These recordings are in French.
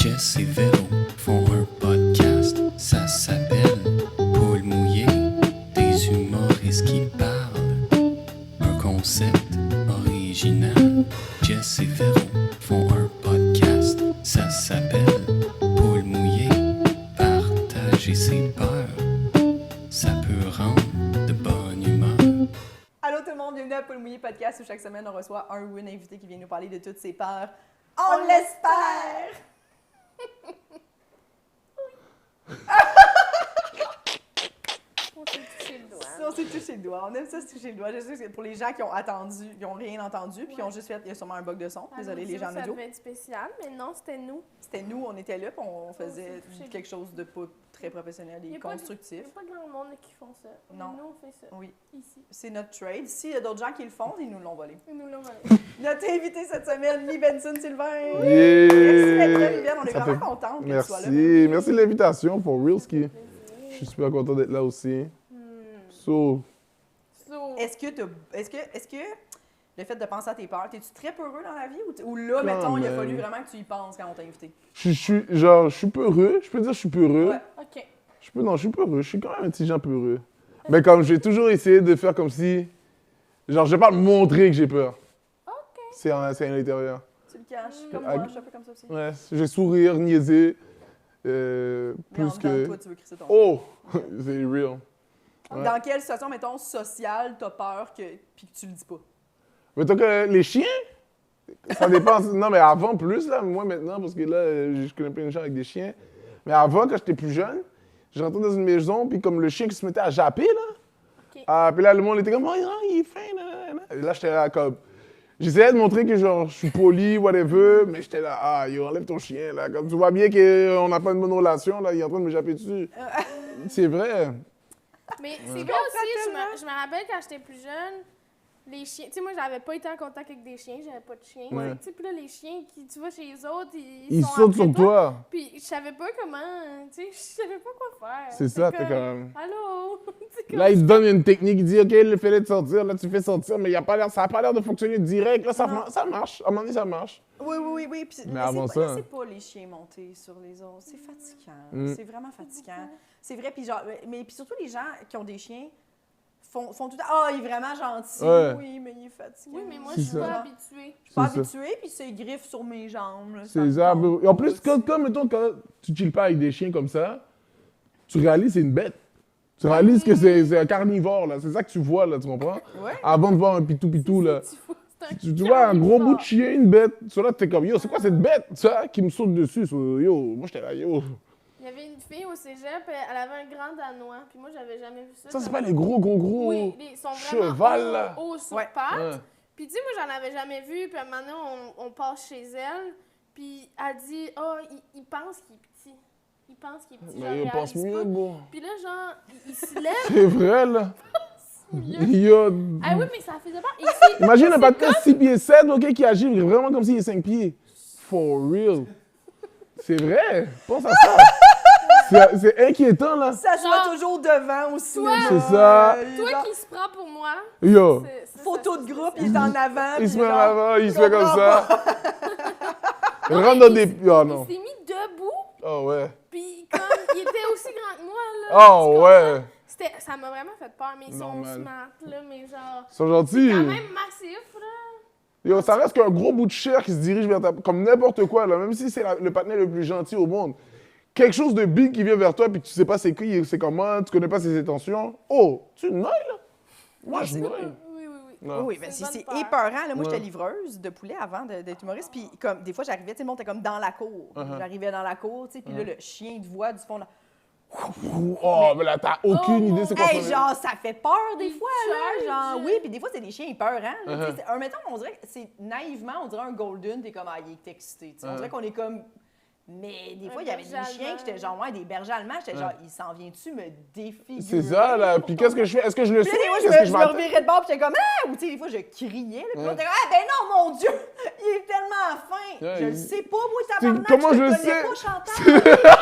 Jess et Véro font un podcast, ça s'appelle Paul mouillé, des humoristes qui parlent. Un concept original. Jess et Véro font un podcast, ça s'appelle Paul mouillé, partager ses peurs, ça peut rendre de bonne humeur. Allô tout le monde, bienvenue à Paul Mouillé Podcast où chaque semaine on reçoit un ou une invité qui vient nous parler de toutes ses peurs. On l'espère! On s'est touché le doigt. On s'est touché le doigt, on aime ça se toucher le doigt. Je sais que pour les gens qui ont attendu, qui n'ont rien entendu, puis qui ont juste fait, il y a sûrement un bug de son. Désolé les gens en Ça audio. devait être spécial, mais non, c'était nous. C'était nous, on était là, puis on faisait s'est touché le quelque chose de pas très professionnel Il y et a pas de- constructif. Il n'y a pas grand monde qui font ça. Non. Nous, on fait ça. Oui, Ici. c'est notre trade. S'il y a d'autres gens qui le font, ils nous l'ont volé. Et nous, là, voilà. Notre invité cette semaine, Mi Benson Sylvain. Yeah! Merci d'être là, Viviane. On est Ça vraiment fait- contente que tu sois là. Merci de l'invitation, for real ski. Plaisir. Je suis super content d'être là aussi. Hmm. So, So, Est-ce que le fait de penser à tes peurs, t'es-tu très peureux dans la vie ou là, Quand mettons, il a même. fallu vraiment que tu y penses quand on t'a invité? je suis peureux. Je peux dire que je suis peureux. Ouais. OK. Je suis peureux. Je suis quand même un petit gens peureux. Mais comme j'ai toujours essayé de faire comme si, genre, je vais pas me montrer que j'ai peur. OK. C'est à l'intérieur. Tu le caches, Mm. comme Ah, moi, je suis un peu comme ça aussi. Ouais, je vais sourire, niaiser, Mais en plus dedans de que. toi, tu veux crisser ton Oh, c'est real. Ouais. Dans quelle situation, mettons, sociale, t'as peur puis que tu le dis pas? Mettons que les chiens, ça dépend. Non, mais avant plus, là, moi maintenant, parce que là, je connais plein de gens avec des chiens. Mais avant, quand j'étais plus jeune, je rentrais dans une maison, puis comme le chien qui se mettait à japper, là. OK. Puis là, le monde était comme, oh, non, il est fin, là. Et là, j'étais là, comme. J'essayais de montrer que, genre, je suis poli, whatever, mais j'étais là, ah, yo, enlève ton chien, là. Comme tu vois bien qu'on n'a pas une bonne relation, là, il est en train de me japper dessus. C'est vrai. Mais c'est Je vrai comprends aussi, tellement. je me rappelle quand j'étais plus jeune, les chiens, tu sais, moi, j'avais pas été en contact avec des chiens, j'avais pas de chien. Ouais. Tu sais, puis là, les chiens, qui, tu vas chez les autres, Il sont saute après sur toi. Puis je savais pas comment, tu sais, je savais pas quoi faire. C'est ça, t'es comme. Allô? C'est comme- Là, il te donne une technique, il dit, OK, le fais de sortir, là, tu fais sortir, mais ça n'a pas l'air de fonctionner direct. Là, ça marche. À un moment donné, ça marche. Oui. Puis Mais avant laissez ça- laissez pas les chiens monter sur les autres. C'est fatigant. Mm. C'est vraiment fatigant. C'est vrai, puis genre, mais puis surtout les gens qui ont des chiens font tout le temps, ah, il est vraiment gentil. Ouais. Oui, mais il est fatigué. Oui, mais moi, C'est je suis ça. pas habituée. Je suis pas C'est ça. habituée, puis c'est griffes sur mes jambes. là, ça C'est me ça. tente Et en plus, pas. quand, mettons, quand tu chilles pas avec des chiens comme ça, tu réalises que c'est une bête. Tu réalises que c'est un carnivore, là. C'est ça que tu vois, là, tu comprends? Ouais. Avant de voir un pitou, là. C'est Tu vois un gros bout de chien. chien, une bête. Sur là, t'es comme, yo, c'est quoi cette bête, ça, qui me saute dessus? Yo, moi, j'étais là, yo. Il y avait une fille au cégep, elle avait un grand danois, puis moi, j'avais jamais vu ça. Ça, c'est pas les gros. Oui, ils sont vraiment cheval, là. hauts sur Ouais. pattes. Ouais. Puis tu sais, moi, j'en avais jamais vu, puis maintenant, on passe chez elle, puis elle dit « Ah, il pense qu'il est petit. Il pense qu'il est petit, Mais yo, je pense réalise mieux, pas. bon. » Puis là, genre, il se lève. C'est vrai, là. mieux. Yo. Ah oui, mais ça faisait peur. Ici, Imagine un patin 6 pieds 7, OK, qui agit vraiment comme s'il est 5 pieds. For real. C'est vrai. Pense à ça. C'est inquiétant, là. Ça soit Genre, toujours devant aussi. toi- C'est ça. toi qui se prend pour moi, Yo. Photo de groupe, il est en avant. Il puis se met en genre, avant, il se fait comme comprends ça. Il rentre dans des... Oh non. il s'est mis debout, Oh ouais. puis comme il était aussi grand que moi, là. Oh ouais. Ça m'a vraiment fait peur, mais ils sont Normal. smart, là, mais genre... Ils sont gentils. Quand même massif, là. Yo, ça reste qu'un gros bout de chair qui se dirige vers ta... Comme n'importe quoi, là. Même si c'est le patinet le plus gentil au monde. Quelque chose de big qui vient vers toi, puis tu sais pas c'est qui, c'est comment, tu connais pas ses intentions. Oh, tu noies, là? Moi, je noie. Oui. Non. Oui, mais C'est une c'est bonne peur. épeurant. Là, moi, j'étais Ouais. livreuse de poulet avant d'être humoriste. Puis, comme, des fois, j'arrivais, tu sais, le monde était comme dans la cour. Uh-huh. J'arrivais dans la cour, tu sais, puis là, le chien te voit du fond. Là. Oh, mais là, t'as aucune Oh, idée c'est quoi Hey, ça. genre, ça fait peur des Il fois, là. charge. Genre, oui, puis des fois, c'est des chiens épeurants. Là, Uh-huh. tu sais, mettons, on dirait que c'est naïvement, on dirait un golden, t'es comme, ah, il est excité. Tu sais. On Uh-huh. dirait qu'on est comme. Mais des Un fois, il y avait des berger chiens allemand. qui étaient genre, ouais, des bergers allemands. J'étais genre, il s'en vient-tu me défigurer? C'est ça, là. Puis qu'est-ce que je fais? Est-ce que je le suis? Puis là, des fois, Qu'est-ce que je je me m'attends? revirais de bord, puis j'étais comme, ah! Ou tu sais, des fois, je criais, là. Puis on était comme, ah, ben non, mon Dieu! Il est tellement fin! Ouais, Je le il- sais pas, moi, tabarnak, comment je je te le connais sais? pas, Chantal!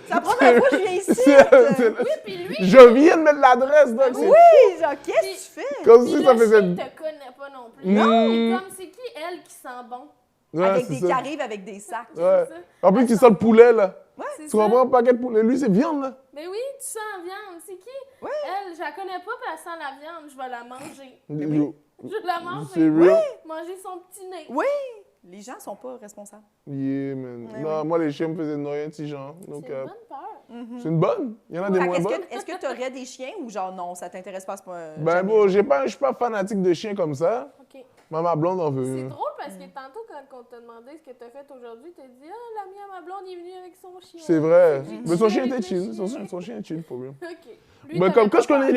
C'est la première fois que je viens ici! C'est- Oui, puis lui, Je viens de mettre l'adresse, donc c'est... Oui! Genre, qu'est-ce que tu fais? Comme puis si le ça faisait... chien te connaît pas non plus. Non. Et comme, c'est qui, elle, qui sent bon? Ouais, avec c'est qui ça. arrivent avec des sacs. Ouais. C'est ça. En plus, tu sens le poulet, là. C'est Tu ça. comprends? Paquet de poulet. Lui, c'est viande, là. Mais oui, tu sens la viande. C'est qui? Ouais. Elle, je la connais pas, puis elle sent la viande. Je vais la manger. Yo, Je vais la manger. c'est real. Manger son petit nez. Oui! Les gens sont pas responsables. Yeah, man. Ouais, Non, ouais. moi, les chiens me faisaient noyer un petit genre. C'est Donc, une bonne peur. c'est une bonne. Il y en a des Fait moins qu'est-ce bonnes. est-ce que tu aurais des chiens ou genre non, ça t'intéresse pas? C'est pas Ben, jamais? bon, je suis pas fanatique de chiens comme ça. OK. Mais ma blonde en C'est veut. drôle parce que tantôt, quand on t'a demandé ce que t'as fait aujourd'hui, t'as dit « Ah, l'ami à ma blonde est venue avec son chien. » C'est vrai. J'ai Mais son dit chien avec était le chill. chien. Son chien est chill, pour lui. OK. Lui, Mais t'avais comme pas quand je connais peur.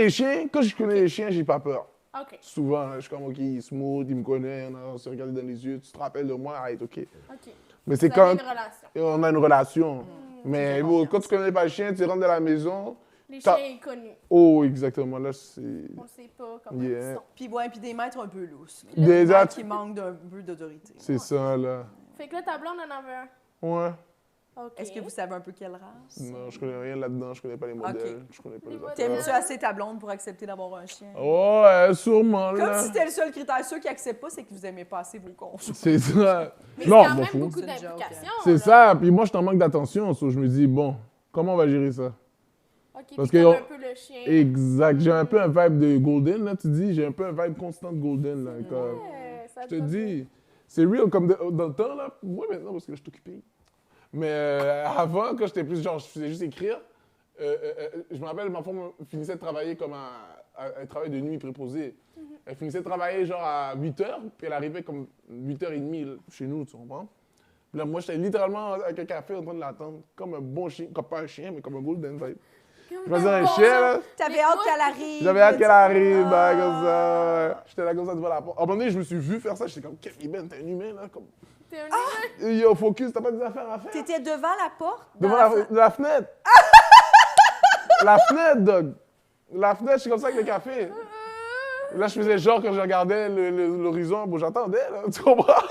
les chiens, j'ai pas peur. OK. Souvent, je suis comme, OK, il est smooth, il me connaît, on s'est regardé dans les yeux, tu te rappelles de moi, arrête, OK. OK. Mais c'est Vous quand avez une relation. on a une relation. Mais c'est bon, confiance. quand tu connais pas le chien, tu rentres dans la maison. Les T'as- chiens inconnus. Oh, exactement, là, c'est. On ne sait pas comment Yeah. ils sont. Puis ouais, puis des maîtres un peu lousses. là. Des Des maîtres autres- qui manquent d'un peu d'autorité. C'est ça, là. Fait que là, ta blonde en avait un. Ouais. OK. Est-ce que vous savez un peu quelle race? Non, je connais rien là-dedans, je connais pas les modèles, je connais pas Les les modèles. affaires. T'aimes-tu assez ta blonde pour accepter d'avoir un chien? Ouais, sûrement, Comme là. si c'était le seul critère. Ceux qui acceptent pas, c'est que vous aimez pas assez vos conjoints. C'est ça. Mais Non, c'est quand m'en même fous. beaucoup C'est une joke, d'implications. C'est là. ça, puis moi, je t'en manque d'attention, so je me dis, bon, comment on va gérer ça? OK, Parce puis que comme on- un peu le chien. Exact. J'ai un peu un vibe de Golden, là, tu dis. J'ai un peu un vibe constant de Golden, là. Comme, Ouais, ça je te doit dis, c'est real, comme dans le temps, là. Moi, maintenant, parce que là, je suis occupé. Mais avant, quand j'étais plus, genre, je faisais juste écrire, je me rappelle, ma femme finissait de travailler comme un travail de nuit préposé. Elle finissait de travailler, genre, à 8h, puis elle arrivait comme 8h30 là, chez nous, tu comprends? Puis là, moi, j'étais littéralement avec un café en train de l'attendre, comme un bon chien, comme pas un chien, mais comme un Golden vibe. Je faisais un chien, là. T'avais Mais hâte moi- qu'elle arrive. J'avais hâte qu'elle arrive, Ah. ben, comme ça. J'étais là comme ça devant la porte. À un moment donné, je me suis vu faire ça. J'étais comme, Kevin, Ben, t'es un humain, là. Comme... T'es un humain. Yo, focus, t'as pas des affaires à faire. T'étais devant la porte? dans Devant la la fenêtre. La fenêtre, dog. La fenêtre, je suis comme ça avec le café. Là, je faisais genre quand je regardais l'horizon. Bon, j'attendais, là. Tu comprends? Puis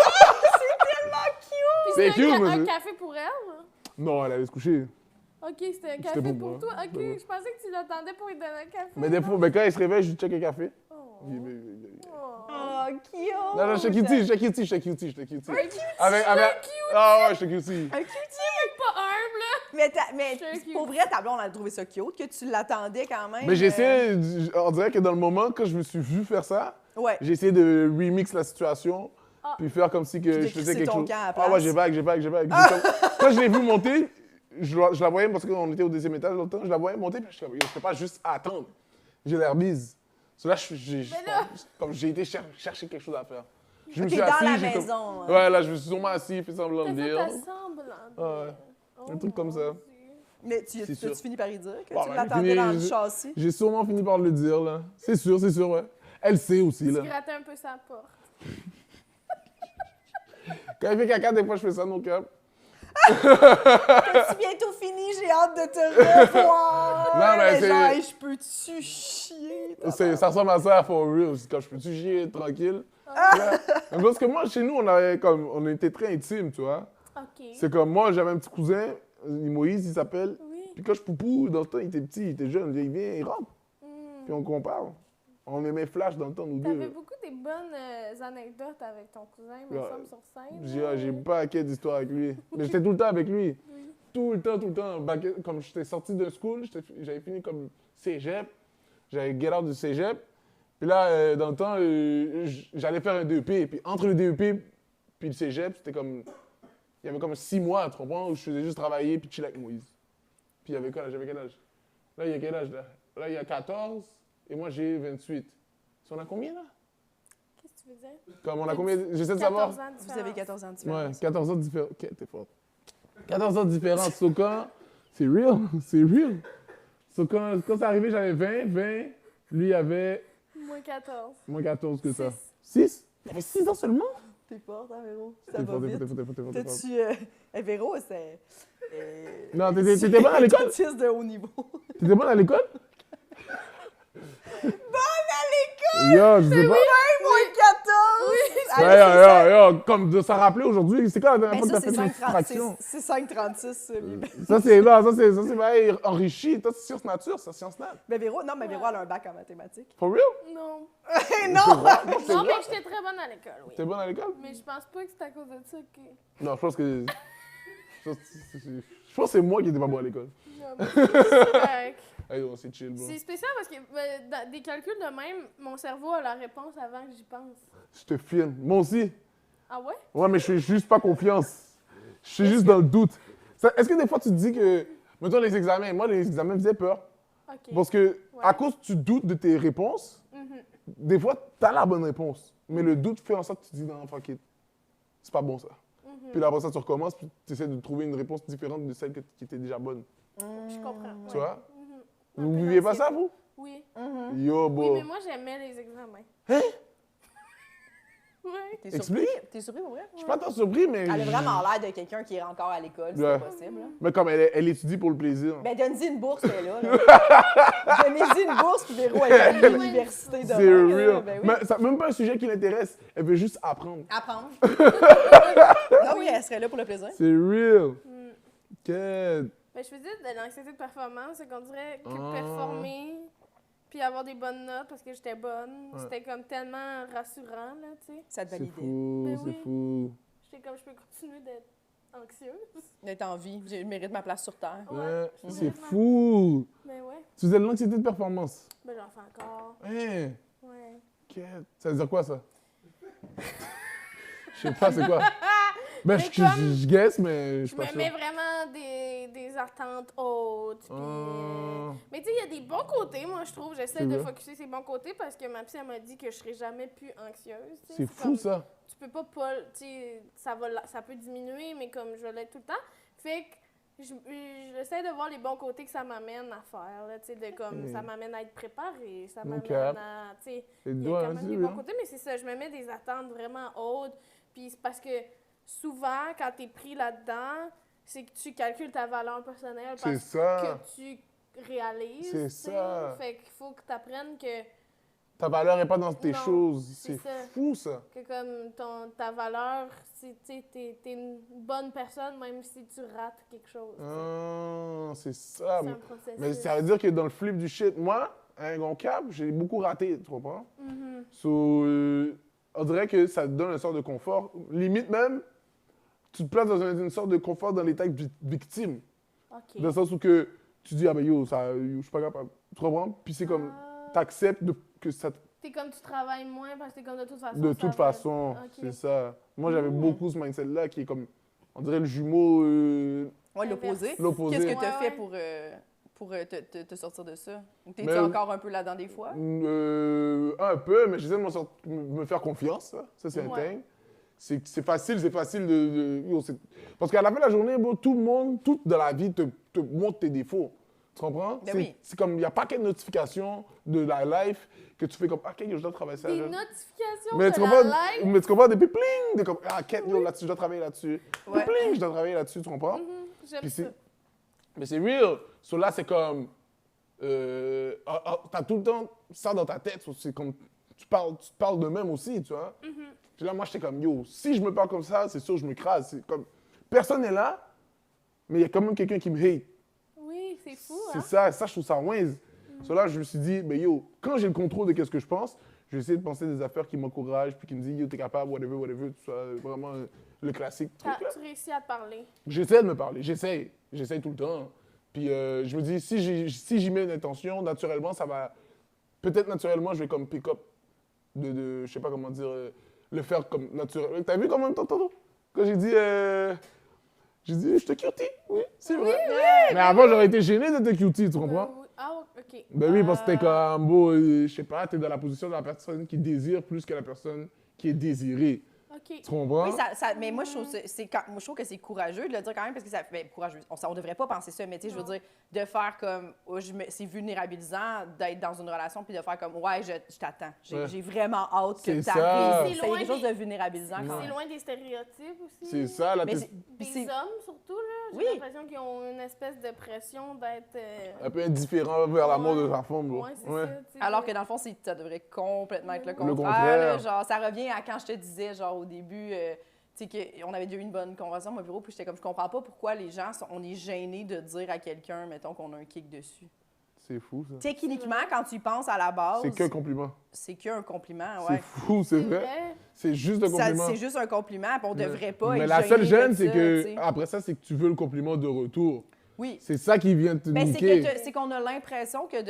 C'est c'était cute, un mais- café pour elle. Non, elle allait se coucher. OK, c'était un C'était café pour pour moi. toi. OK, C'était pour je pensais que tu l'attendais pour lui donner un café. Mais des fois, quand elle se réveille, je lui check le café. Oh. Oh, Oh. cute! Non, non, j'étais cutie. Ah ouais, j'étais cutie. Un cutie! Pas humble, là. Mais C'est cute. pour vrai, ta blonde, elle a trouvé ça cute, que tu l'attendais quand même. Mais j'ai essayé, on dirait que dans le moment, quand je me suis vu faire ça, Ouais. j'ai essayé de remix la situation, Ah. puis faire comme si que Puis de je faisais crisser quelque ton chose. camp à la Ah ouais, place. j'ai vague. Quand je l'ai vu monter, je la voyais parce qu'on était au deuxième étage l'autre temps, je la voyais monter, puis je suis comme, yo, je peux pas juste attendre. J'ai l'air bise. So là, j'ai été chercher quelque chose à faire. Je me T'es suis dans assis, la j'ai comme- maison. hein. Ouais, là, je me suis sûrement assis, fait semblant T'as de fait dire. ta semblant. Ouais. Un truc comme ça. mon Dieu. Mais tu C'est as-tu sûr. fini par y dire que Bon, tu ben, l'attendais fini, dans le je- châssis? J'ai sûrement fini par le dire, là. C'est sûr, ouais. Elle sait aussi, là. Tu grattais un peu sa porte. Quand il fait caca, des fois, je fais ça, donc. C'est bientôt fini, j'ai hâte de te revoir! Non, mais c'est- genre, hey, je peux-tu chier? Ça ressemble à ça, for real. C'est quand je peux-tu chier tranquille. Ah! Là, parce que moi, chez nous, on était très intimes, tu vois. OK. C'est comme moi, j'avais un petit cousin, Moïse, il s'appelle. Oui. Puis quand je poupou, dans le temps, il était petit, il était jeune. Il vient, il rentre. Puis on compare. On aimait Flash dans le temps, nous T'avais deux. beaucoup des bonnes anecdotes avec ton cousin, me Ouais. semble, sur scène. J'ai pas à quelle d'histoire avec lui. Mais j'étais tout le temps avec lui. Tout le temps. Comme j'étais sorti de school, j'avais fini comme cégep. J'avais get out du cégep. Puis là, dans le temps, j'allais faire un DEP. Puis entre le DEP puis le cégep, c'était comme... Il y avait comme 6 mois, tu comprends, où je faisais juste travailler puis chiller avec Moïse. Puis il y avait quoi, là? J'avais quel âge? Là, il y a quel âge, là? Là, il y a 14 et moi, j'ai 28. On a combien, là? Qu'est-ce que tu veux dire? Comme on a combien? J'essaie de savoir. 14 ans de Vous avez différence. 14 ans de Ouais, différence. 14 ans différents. Ok, t'es fort. 14 ans différents. So quand... C'est real, c'est real. So quand c'est arrivé, j'avais 20. Lui avait Moins 14. moins 14 que ça. 6. 6? Il avait 6 ans seulement? T'es forte, hein, Véro? Ça T'es va fort, vite. t'es fort. T'as-tu... Véro, c'est... Non, t'étais bonne à l'école? Autiste de haut niveau. T'étais bonne à l'école? Bonne à l'école! Yo, je sais pas. Moins 14! Comme de s'en rappeler aujourd'hui, c'est quoi la dernière Ben fois ça, que t'as c'est fait une fraction? 5,36. C'est 5,36. Ça, c'est pareil, enrichi. Toi, c'est sciences nature, ça, sciences nat. Mais Véro, non, mais Véro, elle a un bac en mathématiques. For real? Non. Non! Non, mais j'étais très bonne à l'école, oui. T'es bonne à l'école? Mais je pense pas que c'est à cause de ça que... Non, je pense que. Je pense que c'est moi qui étais pas bon à l'école. Non, mais c'est correct. Hey, on c'est chill, bro. C'est spécial parce que dans des calculs de même, mon cerveau a la réponse avant que j'y pense. Je te filme. Moi aussi. Ah ouais? Ouais, mais je fais juste pas confiance. Je suis juste dans le doute. Est-ce que des fois tu te dis que. Mettons les examens. Moi, les examens me faisaient peur. OK. Parce que, Ouais. à cause que tu doutes de tes réponses, Mhm. des fois, t'as la bonne réponse. Mais le doute fait en sorte que tu te dis, non, fuck it. C'est pas bon ça. Mhm. Puis là, après ça, tu recommences, puis tu essaies de trouver une réponse différente de celle qui était déjà bonne. Je comprends. Tu ouais. vois? Mhm. Vous Un peu viviez pas anxieux. ça, vous? Oui. Yo, Oui, bro. mais moi, j'aimais les examens. Hein? Ouais. T'es Explique. surpris? T'es surpris pour vrai? Je suis pas tant surpris, mais. Elle a vraiment l'air de quelqu'un qui est encore à l'école, c'est Ouais. possible. Là. Mais comme elle étudie pour le plaisir. Ben, donne-y une bourse, elle est là. là. Donnez-y une bourse, puis Véro, elle est à l'université demain. C'est là. real. Ben oui. Mais c'est même pas un sujet qui l'intéresse. Elle veut juste apprendre. Apprendre. Ah oui, elle serait là pour le plaisir. C'est real. Mm. Quête. Ben, je faisais de l'anxiété de performance, c'est qu'on dirait que Ah. performer puis avoir des bonnes notes parce que j'étais bonne, Ouais. c'était comme tellement rassurant, là, tu sais. Ça te C'est validait. fou, Ben c'est oui. fou. J'étais comme, je peux continuer d'être anxieuse. D'être en vie. Je mérite ma place sur Terre. Ouais. Ouais, je c'est vraiment- fou. Ben ouais, Tu faisais de l'anxiété de performance. ben j'en fais encore. Hein? Ouais. Quête. Ça veut dire quoi, ça? Je sais pas, c'est quoi? Ben, Mais je guesse, mais je suis Je pas me sûr. mets vraiment des attentes hautes. Puis, mais tu sais, il y a des bons côtés, moi, je trouve. J'essaie C'est de vrai. focusser ces bons côtés parce que ma psy, elle m'a dit que je serais jamais plus anxieuse. tu sais. C'est fou, comme- ça. Tu peux pas, tu sais, ça peut diminuer, mais comme je l'ai tout le temps. Fait que j'essaie de voir les bons côtés que ça m'amène à faire, là, tu sais, de comme, ça m'amène à être préparée, ça m'amène cap. à, tu sais, Et il y a doigt, quand hein, même c'est des bien. bons côtés, mais c'est ça, je me mets des attentes vraiment hautes, puis c'est parce que souvent, quand t'es pris là-dedans, c'est que tu calcules ta valeur personnelle C'est parce ça. que tu réalises, C'est tu sais. ça. Fait qu'il faut que tu apprennes Ta valeur n'est pas dans tes Non, choses. c'est C'est ça. fou, ça. que comme ta valeur, c'est, tu sais, t'es une bonne personne même si tu rates quelque chose. tu sais. Ah, c'est ça. C'est un processus. Mais ça veut dire que dans le flip du shit, moi, un gros câble, j'ai beaucoup raté, tu comprends? Mhm. So, on dirait que ça te donne une sorte de confort. Limite même, tu te places dans une sorte de confort dans l'état de victime. OK. Dans le sens où que tu dis, ah ben yo, je suis pas capable. Tu comprends? Puis c'est comme, Ah. t'acceptes que ça T'es comme tu travailles moins parce que t'es comme de toute façon. de ça toute va- façon, OK. c'est ça. Moi, j'avais Mm. beaucoup ce mindset-là qui est comme, on dirait le jumeau, Ouais, l'opposé. Inverse. l'opposé. Qu'est-ce que tu as Ouais, fait ouais. pour te sortir de ça? Ou t'es-tu Mais- encore un peu là-dedans des fois? Un peu, mais j'essaie de me faire confiance, ça c'est un Ouais. thing. C'est facile yo, parce qu'à la fin de la journée, bro, tout le monde, tout dans la vie te montre tes défauts. Tu comprends? Ben oui. C'est comme, il n'y a pas qu'une notification de la life que tu fais comme, OK, yo, je dois travailler ça. Des là. notifications Mais de tu la comprends, live. mais tu comprends, des pling, de comme, ah, Kate, yo, là-dessus, je dois travailler là-dessus. Ouais. Pling, je dois travailler là-dessus, tu comprends? Mhm, J'aime Puis ça. mais c'est real. So là, c'est comme. T'as tout le temps ça dans ta tête. So c'est comme. Tu parles de même aussi, tu vois. Puis là, moi, j'étais comme, yo, si je me parle comme ça, c'est sûr, je me crase. C'est comme. Personne n'est là, mais il y a quand même quelqu'un qui me hate. Oui, c'est fou, C'est hein? ça, je trouve ça winze. So là, je me suis dit, ben yo, quand j'ai le contrôle de ce que je pense, je vais essayer de penser des affaires qui m'encouragent, puis qui me disent, yo, t'es capable, whatever, tout ça. Vraiment le classique truc, là. Tu réussis à te parler. J'essaie de me parler, j'essaie tout le temps. Puis je me dis, si j'y mets une intention, naturellement, ça va. Peut-être naturellement, je vais comme pick up je sais pas comment dire, le faire comme naturel. T'as vu comment tantôt? Quand j'ai dit, je te cutie, oui, c'est vrai. Mais avant, j'aurais été gêné de te cutie, tu comprends? Oui. Ah, OK. Ben oui, parce que t'es comme, beau, je sais pas, t'es dans la position de la personne qui désire plus que la personne qui est désirée. OK. Tu comprends? Oui, mais moi, je trouve, moi, je trouve que c'est courageux de le dire quand même, parce que ça fait courageux. On devrait pas penser ça, mais tu sais, je veux dire, de faire comme, c'est vulnérabilisant d'être dans une relation, puis de faire comme, ouais, je t'attends. Ouais. J'ai vraiment hâte que C'est tu ça. arrives. C'est C'est loin quelque chose des- de vulnérabilisant quand C'est même. loin des stéréotypes aussi. C'est ça, là, Mais t'es- c'est- puis Des c'est- hommes, surtout, là. j'ai Oui. l'impression qu'ils ont une espèce de pression d'être... Un peu indifférent vers l'amour de sa femme, bro. Ouais, c'est ça. Tu sais, Alors que dans le fond, ça devrait complètement être le Le contraire. contraire. Là. Genre, ça revient à quand je te disais, genre, au début, tu sais, qu'on avait déjà eu une bonne conversation au bureau, puis j'étais comme, je comprends pas pourquoi les gens, on est gênés de dire à quelqu'un, mettons, qu'on a un kick dessus. C'est fou, ça. Techniquement, quand tu y penses à la base, C'est qu'un compliment. c'est qu'un compliment, C'est ouais. fou, c'est vrai. C'est juste un compliment. C'est juste un compliment, puis on devrait pas Mais être la seule gêné gêne, de c'est ça, que tu sais. après ça, c'est que tu veux le compliment de retour. Oui. C'est ça qui vient te Ben, niquer. c'est qu'on a l'impression que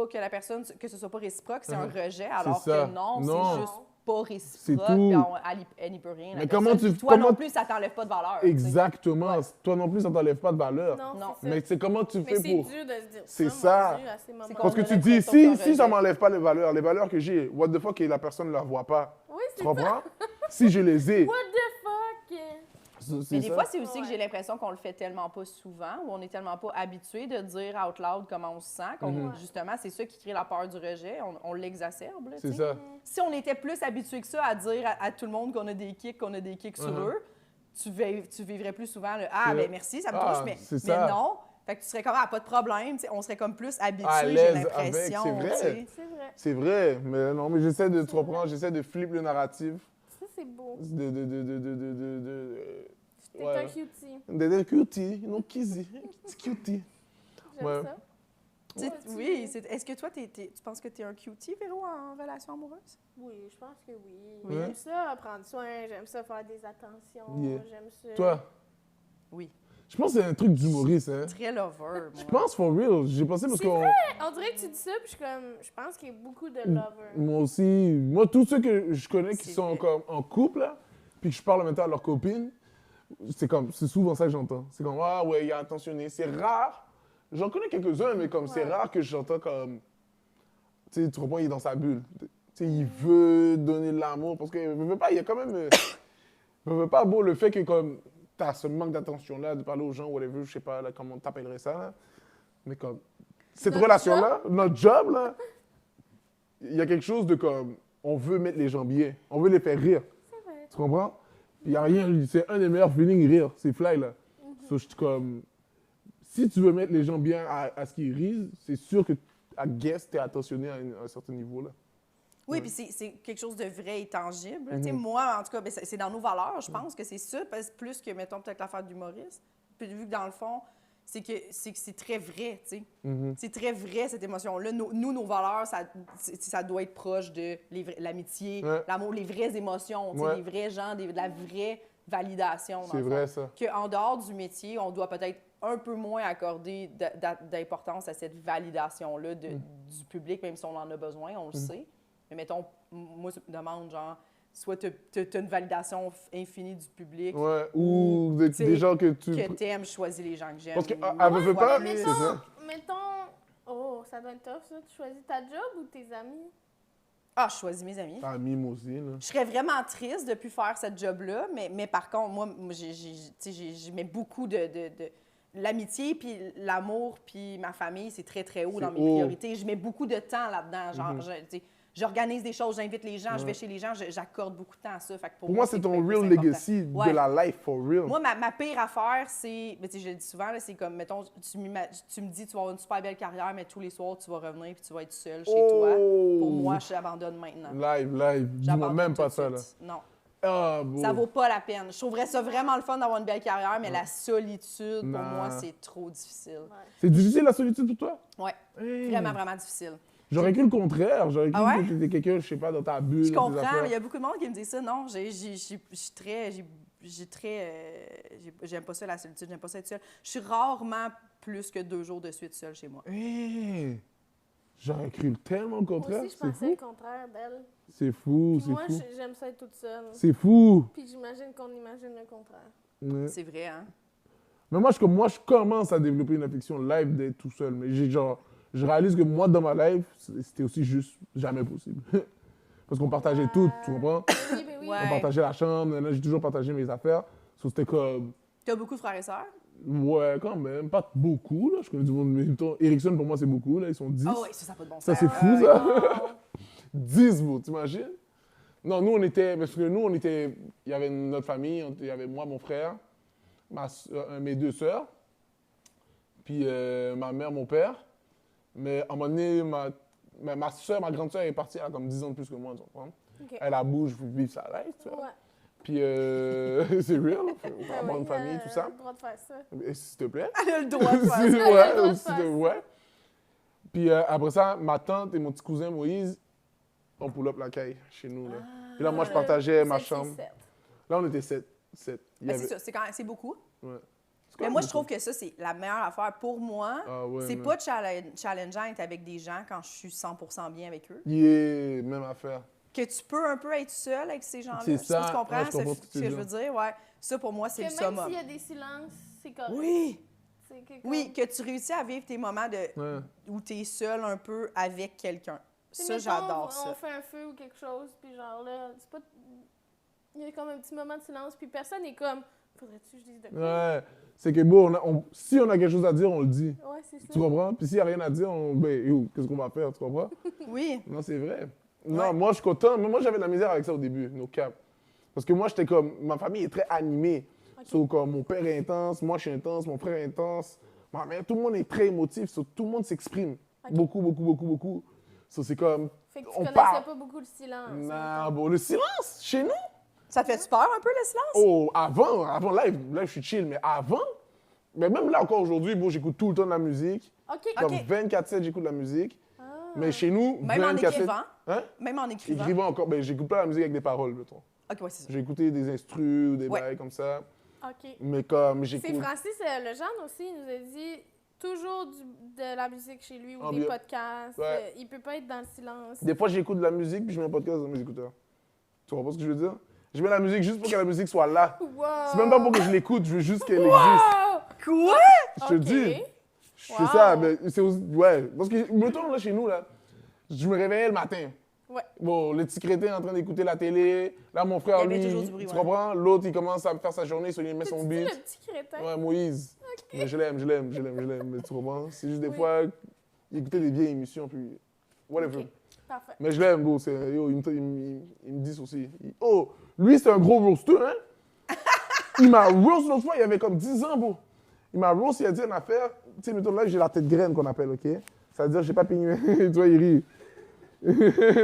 que la personne, que ce soit pas réciproque, c'est un rejet, C'est alors ça. que non, Non. c'est juste pas réciproque. C'est tout. Puis elle n'y peut rien. la Mais comment personne. tu- Puis toi comment- non plus, ça t'enlève pas de valeur. tu sais. Exactement. Toi non plus, ça t'enlève pas de valeur. Non, Non. c'est ça. Mais c'est comment tu Mais fais c'est pour... dur de se dire C'est ça, ça. mon Dieu, à ces moments-là. Parce que On a tu dis, l'impression que si ça rejet. m'enlève pas les valeurs que j'ai, what the fuck, et la personne ne la voit pas. Oui, Tu c'est comprends? Si je les ai. What the fuck? Mais des ça. fois, c'est aussi que Ouais. j'ai l'impression qu'on le fait tellement pas souvent ou on est tellement pas habitué de dire out loud comment on se sent qu'on justement, c'est ça qui crée la peur du rejet. On l'exacerbe. Là, C'est tu sais. ça. Si on était plus habitué que ça à dire à tout le monde qu'on a des kicks sur eux, tu vivrais plus souvent le Ah, C'est- ben merci, ça me Ah, touche, mais c'est ça. non. Fait que tu serais comme Ah, pas de problème. Tu sais, on serait comme plus habitué, À j'ai l'aise l'impression. avec, c'est vrai. tu sais. C'est vrai. C'est vrai. Mais non, mais j'essaie de te reprendre, j'essaie de flip le narratif. Ça, c'est beau. T'es Ouais. un cutie. De cutie, non kizzy, petit cutie. J'aime Ouais. ça. Tu sais, Ouais, oui. Est-ce que toi, tu penses que tu es un cutie, Véro, en relation amoureuse? Oui, je pense que oui. Oui. J'aime ça prendre soin, j'aime ça faire des attentions, Yeah. j'aime ça... Toi, Oui. je pense que c'est un truc d'humoriste, hein. Très lover, moi. Je pense for real. J'ai pensé parce C'est qu'on. On dirait que tu dis ça, puis je suis comme... Je pense qu'il y a beaucoup de lovers. Moi aussi. Moi, tous ceux que je connais qui C'est sont vrai. comme en couple, là, puis que je parle en même temps à leurs copines, c'est souvent ça que j'entends. C'est comme, ah ouais, il est attentionné. C'est rare. J'en connais quelques-uns, mais comme c'est Ouais. rare que j'entends comme. Tu sais, tu comprends, il est dans sa bulle. Tu sais, il veut donner de l'amour parce qu'il veut pas, il y a quand même. Il veut pas, beau, le fait que comme. T'as ce manque d'attention-là, de parler aux gens, whatever, je sais pas là, comment t'appellerais ça, là. Mais comme. Cette Notre relation-là, notre job, là, il y a quelque chose de comme. On veut mettre les gens bien. On veut les faire rire. C'est vrai. Tu comprends? Il y a rien, c'est un des meilleurs feelings, rire. C'est fly, là. So, je suis comme. Si tu veux mettre les gens bien à ce qu'ils rient, c'est sûr que, à guess, t'es attentionné à un certain niveau, là. Oui, puis c'est quelque chose de vrai et tangible. Tu sais, Mhm. moi, en tout cas, ben, c'est dans nos valeurs, je pense que c'est ça, parce que plus que, mettons, peut-être l'affaire d'humoriste. Puis vu que, dans le fond, c'est que c'est très vrai, tu sais. Mhm. C'est très vrai, cette émotion-là. Nos valeurs, ça doit être proche de l'amitié, Ouais. l'amour, les vraies émotions, tu sais, Ouais. les vrais gens, de la vraie validation. dans C'est le vrai, fond. ça. Qu'en dehors du métier, on doit peut-être un peu moins accorder d'importance à cette validation-là du public, même si on en a besoin, on le sait. Mais mettons, moi, je me demande, genre, soit tu as une validation infinie du public, Ouais, ou des, Tu sais, des gens que tu. que t'aimes, je choisis les gens que j'aime. Parce que, ou elle veut fois pas, plus. c'est ça. Mettons... Oh, ça doit être tough, ça. Tu choisis ta job ou tes amis? Ah, je choisis mes amis. Ah, mis moi aussi, là. Je serais vraiment triste de ne plus faire cette job-là, mais par contre, moi je mets beaucoup de l'amitié, puis l'amour, puis ma famille, c'est très, très haut C'est dans mes haut. priorités. Je mets beaucoup de temps là-dedans. Genre, tu sais, j'organise des choses, j'invite les gens, je Ouais. vais chez les gens, j'accorde beaucoup de temps à ça. Fait que Pour moi, c'est ton plus real important. legacy Ouais. de la life, for real. Moi, ma pire affaire, c'est, ben, tu sais, je le dis souvent, là, c'est comme, mettons, tu me dis, tu vas avoir une super belle carrière, mais tous les soirs, tu vas revenir puis tu vas être seule chez toi. Pour moi, j'abandonne maintenant. Live. Dis-moi J'abandonne même tout pas de ça, là. suite. Non. Ah, bon. Ça vaut pas la peine. Je trouverais ça vraiment le fun d'avoir une belle carrière, mais la solitude, pour Non. moi, c'est trop difficile. C'est difficile, la solitude, pour toi? Ouais, Hey. vraiment, vraiment difficile. J'aurais cru le contraire. J'aurais cru Ah ouais? que t'étais quelqu'un, je sais pas, dans ta bulle. Je dans tes comprends, affaires. mais il y a beaucoup de monde qui me dit ça. Non, j'aime pas ça, la solitude, j'aime pas ça être seule. Je suis rarement plus que 2 jours de suite seule chez moi. Hey. J'aurais cru tellement le Moi contraire. aussi, je C'est pensais fou. le contraire d'elle. C'est fou, Puis c'est moi, fou. j'aime ça être toute seule. C'est fou. Puis j'imagine qu'on imagine le contraire. Ouais. C'est vrai, hein? Mais moi, je commence à développer une affection live d'être tout seul. Mais je réalise que moi, dans ma life, c'était aussi juste jamais possible. Parce qu'on partageait tout, tu comprends? Oui, ben oui. Ouais. On partageait la chambre, là, j'ai toujours partagé mes affaires. So, c'était comme, Tu as beaucoup de frères et sœurs? ouais, quand même, pas beaucoup, là. Je connais du monde, mais mettons, Ericsson, pour moi, c'est beaucoup, là. Ils sont 10. Ah oui, ça n'a pas de bon sens. Ça, c'est fou, ça. 10, vous, t'imagines? Non, nous, on était, parce que nous, on était, il y avait notre famille, il y avait moi, mon frère, mes 2 sœurs, puis ma mère, mon père. Mais à un moment donné, ma soeur, ma grande soeur est partie, elle a comme 10 ans de plus que moi, tu comprends? Ok. Elle a bouge pour vivre sa life, tu vois. Ouais. Puis c'est real, faut avoir une famille, tout ça. Elle a le droit de faire ça. Et s'il te plaît. Elle a le droit de faire ça. Elle a le droit de s'il faire te- ça. ouais. Puis après ça, ma tante et mon petit cousin Moïse, on pull up la caille chez nous, là. Puis là, moi, je partageais ma Celle-ci, chambre. 7. Là, on était 7. Il y Ben, avait... c'est ça, c'est beaucoup. Ouais. C'est quand Mais même moi, je beaucoup. trouve que ça, c'est la meilleure affaire pour moi. Ah ouais, C'est man. pas challengeant d'être avec des gens quand je suis 100% bien avec eux. Yeah, même affaire. Que tu peux un peu être seul avec ces gens-là. C'est Je sais pas si ça. tu comprends, Ouais, je comprends ce ce que tu que je veux veux dire. Ouais. Ça, pour moi, c'est Que le même summum. s'il y a des silences, c'est correct. Oui! C'est que Oui, que tu réussis à vivre tes moments Ouais. où tu es seul un peu avec quelqu'un. T'sais, Ça, mettons, j'adore on ça. fait un feu ou quelque chose, puis genre là, c'est pas... Il y a comme un petit moment de silence, puis personne n'est comme... Faudrait-tu que je dise de quoi? Ouais. C'est que bon, si on a quelque chose à dire, on le dit. Ouais, c'est ça. Tu comprends? Puis s'il n'y a rien à dire, ben, yo, qu'est-ce qu'on va faire? Tu comprends? Oui. Non, c'est vrai. Non, Ouais. moi, je suis content. Mais moi, j'avais de la misère avec ça au début, nos caps. Parce que moi, j'étais comme... Ma famille est très animée. Ok. So, comme mon père est intense, moi, je suis intense, mon frère est intense. Ma mère, tout le monde est très émotif. So, tout le monde s'exprime. Ok. Beaucoup, beaucoup, beaucoup, beaucoup. So, c'est comme... Fait que tu on connaissais parle. pas beaucoup le silence. Non, bon, le silence, chez nous... Ça te fait peur un peu, le silence? Oh, avant live, je suis chill, mais avant, mais même là encore aujourd'hui, bon, j'écoute tout le temps de la musique. OK. Comme Ok. 24/7, j'écoute de la musique. Ah. Mais chez nous, Même en 24/7. écrivant? Hein? Même en écrivant? Écrivant encore, ben j'écoute pas la musique avec des paroles, mettons. OK, ouais, c'est ça. J'ai écouté des instrus ou des Ouais. bails comme ça. OK. Mais comme C'est j'écoute. Francis Lejeune aussi, il nous a dit toujours de la musique chez lui ou des Ambiance. podcasts. Ouais. Il peut pas être dans le silence. Des fois, j'écoute de la musique puis je mets un podcast dans mes écouteurs. Tu comprends ce que je veux dire? Je mets la musique juste pour que la musique soit là. Wow! C'est même pas pour que je l'écoute, je veux juste qu'elle existe. Wow! Quoi? Je te Ok. dis. Je fais Wow. ça, mais c'est aussi. Ouais. Parce que, mettons, là, chez nous, là, je me réveillais le matin. Ouais. Bon, le petit crétin est en train d'écouter la télé. Là, mon frère, Il y avait lui, toujours du bruit, tu ouais. comprends? L'autre, il commence à faire sa journée, il met son Tu dis beat. le petit crétin? Ouais, Moïse. Mais je l'aime. Mais tu comprends? C'est juste des Oui. fois, il écoutait des vieilles émissions, puis whatever. Ok. Parfait. Mais je l'aime, bro. Yo, il me dit aussi. Oh, lui, c'est un gros roaster, hein? Il m'a roast l'autre fois, il avait comme 10 ans, bro. Il m'a roast, il a dit une affaire. Tu sais, mettons là, j'ai la tête graine qu'on appelle, OK? Ça veut dire, j'ai pas peigné. Tu vois, il rit.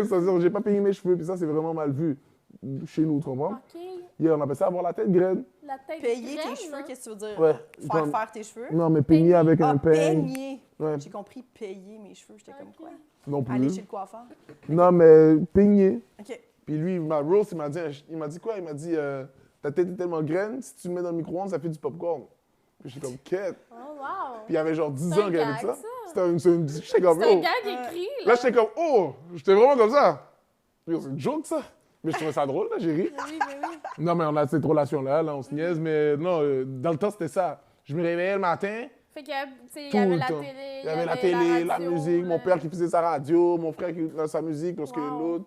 Ça veut dire, j'ai pas peigné mes cheveux, puis ça, c'est vraiment mal vu chez nous, tu comprends? OK. Yeah, on appelle ça avoir la tête graine. La tête Payer graine, tes cheveux, hein? qu'est-ce que tu veux dire? Ouais. Faire Comme- faire tes cheveux? Non, mais peigner avec un Ah, peigne. peigner. Ouais. J'ai compris payer mes cheveux. J'étais comme Ok. quoi? Non Aller plus. chez le coiffeur. Non, mais peigner. OK. Puis lui, il m'a roast, il m'a dit quoi? Il m'a dit, ta tête est tellement graine, si tu le mets dans le micro-ondes, ça fait du popcorn. Puis j'étais comme, quête. Oh, wow! Puis il y avait genre 10 C'est ans un qu'il avait gag, ça. ça. J'étais comme, C'est un oh. gag écrit, là. Là, j'étais comme, oh, j'étais vraiment comme ça. Yo, c'est une joke, ça. Mais je trouvais ça drôle, là, j'ai ri. Oui, oui. Non, mais on a cette relation-là, là, on se niaise, mais non, dans le temps, c'était ça. Je me réveillais le matin, Fait qu'il y a- tu sais, il tout y avait le la temps. télé, Il y avait la télé, la radio, musique, mon père qui faisait sa radio, mon frère qui faisait sa musique, parce que Wow. l'autre,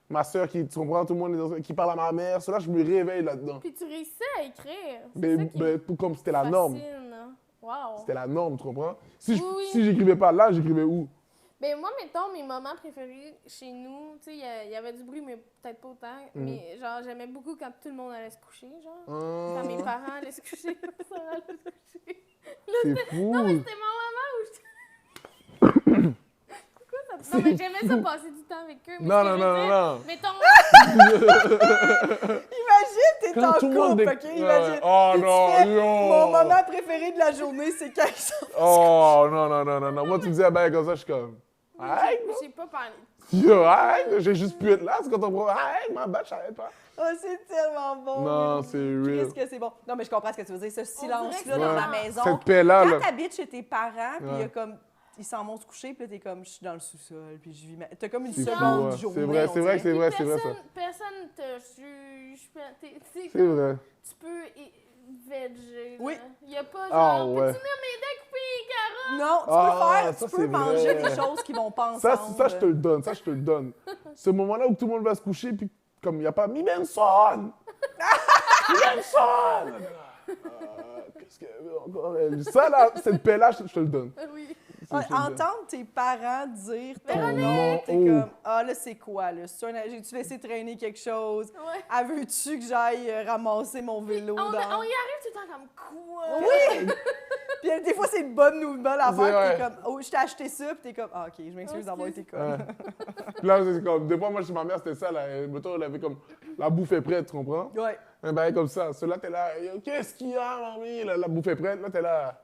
ma soeur qui, tu comprends, tout le monde est qui parle à ma mère. Cela, je me réveille là-dedans. Puis tu réussis à écrire. C'est Mais, ça qui mais tout comme c'était la norme. fascine, hein. Wow! C'était la norme, tu comprends? Si Oui, oui. si j'écrivais pas là, j'écrivais où? Ben moi, mettons, mes moments préférés chez nous, tu sais, il y avait du bruit, mais peut-être pas autant. Mais genre, j'aimais beaucoup quand tout le monde allait se coucher, genre. Quand mes parents allaient se coucher, ma soeur allait se coucher. C'est fou. Non, mais c'était mon moment où je... Pourquoi ça... Non, mais j'aimais ça passer du temps avec eux. Mais Non, ce que non, je non, veux non, dire, non. Mettons, Imagine, t'es Quand en tout le monde couple, dé- OK? Imagine. Oh Puis tu non, fais, yo. Mon moment préféré de la journée, c'est quand ils sont... Oh, non. Moi, tu me dis, ah ben, comme ça, je suis comme, aïe, j'ai pas parlé. yo, aïe, j'ai juste pu être là, c'est quand on prend, aïe, ma bête, je savais pas. Oh, c'est tellement bon. Non, c'est real. Qu'est-ce que c'est bon? Non, mais je comprends ce que tu veux dire. Ce silence-là que dans Ouais. la maison. Cette paix-là, Quand là. t'habites chez tes parents, puis il y Ouais. a comme... Ils s'en vont se coucher, puis là, t'es comme, je suis dans le sous-sol, puis je vis ma... T'as comme une C'est fou, seconde ouais. journée. C'est vrai, on c'est vrai, dirait. c'est vrai, Puis c'est vrai, ça. personne te juge. Tu sais, C'est vrai. tu peux veger. Oui. Il n'y a pas genre, Ah, ouais. peux-tu venir m'aider à couper les carottes? Non, tu Ah, peux faire, ça, tu peux c'est manger vrai. des choses qui vont pas Ça, ensemble. ça, je te le donne, ça, je te le donne. Ce moment-là où tout le monde va se coucher, puis comme il n'y a pas Mi Benson! Mi Benson! Qu'est-ce qu'elle veut encore, elle? Ça, là, cette paix-là, je te le donne. Oui. Entendre tes parents dire ton nom, Véronique! t'es comme, ah là, c'est quoi, là? J'ai-tu laissé traîner quelque chose? Ouais. Ah, veux-tu que j'aille ramasser mon vélo On y dans... arrive tout le temps comme quoi? Oui! Puis des fois, c'est une bonne affaire, C'est puis vrai. t'es comme, oh, je t'ai acheté ça, puis t'es comme, ah, OK, je m'excuse d'avoir été Ouais. conne. Puis là, c'est comme, des fois, moi, chez ma mère, c'était ça, là. Mettons, elle avait comme, la bouffe est prête, tu comprends? Ouais. Un bail comme ça. Celui-là, t'es là, yo, qu'est-ce qu'il y a, mamie? La bouffe est prête. Là, t'es là.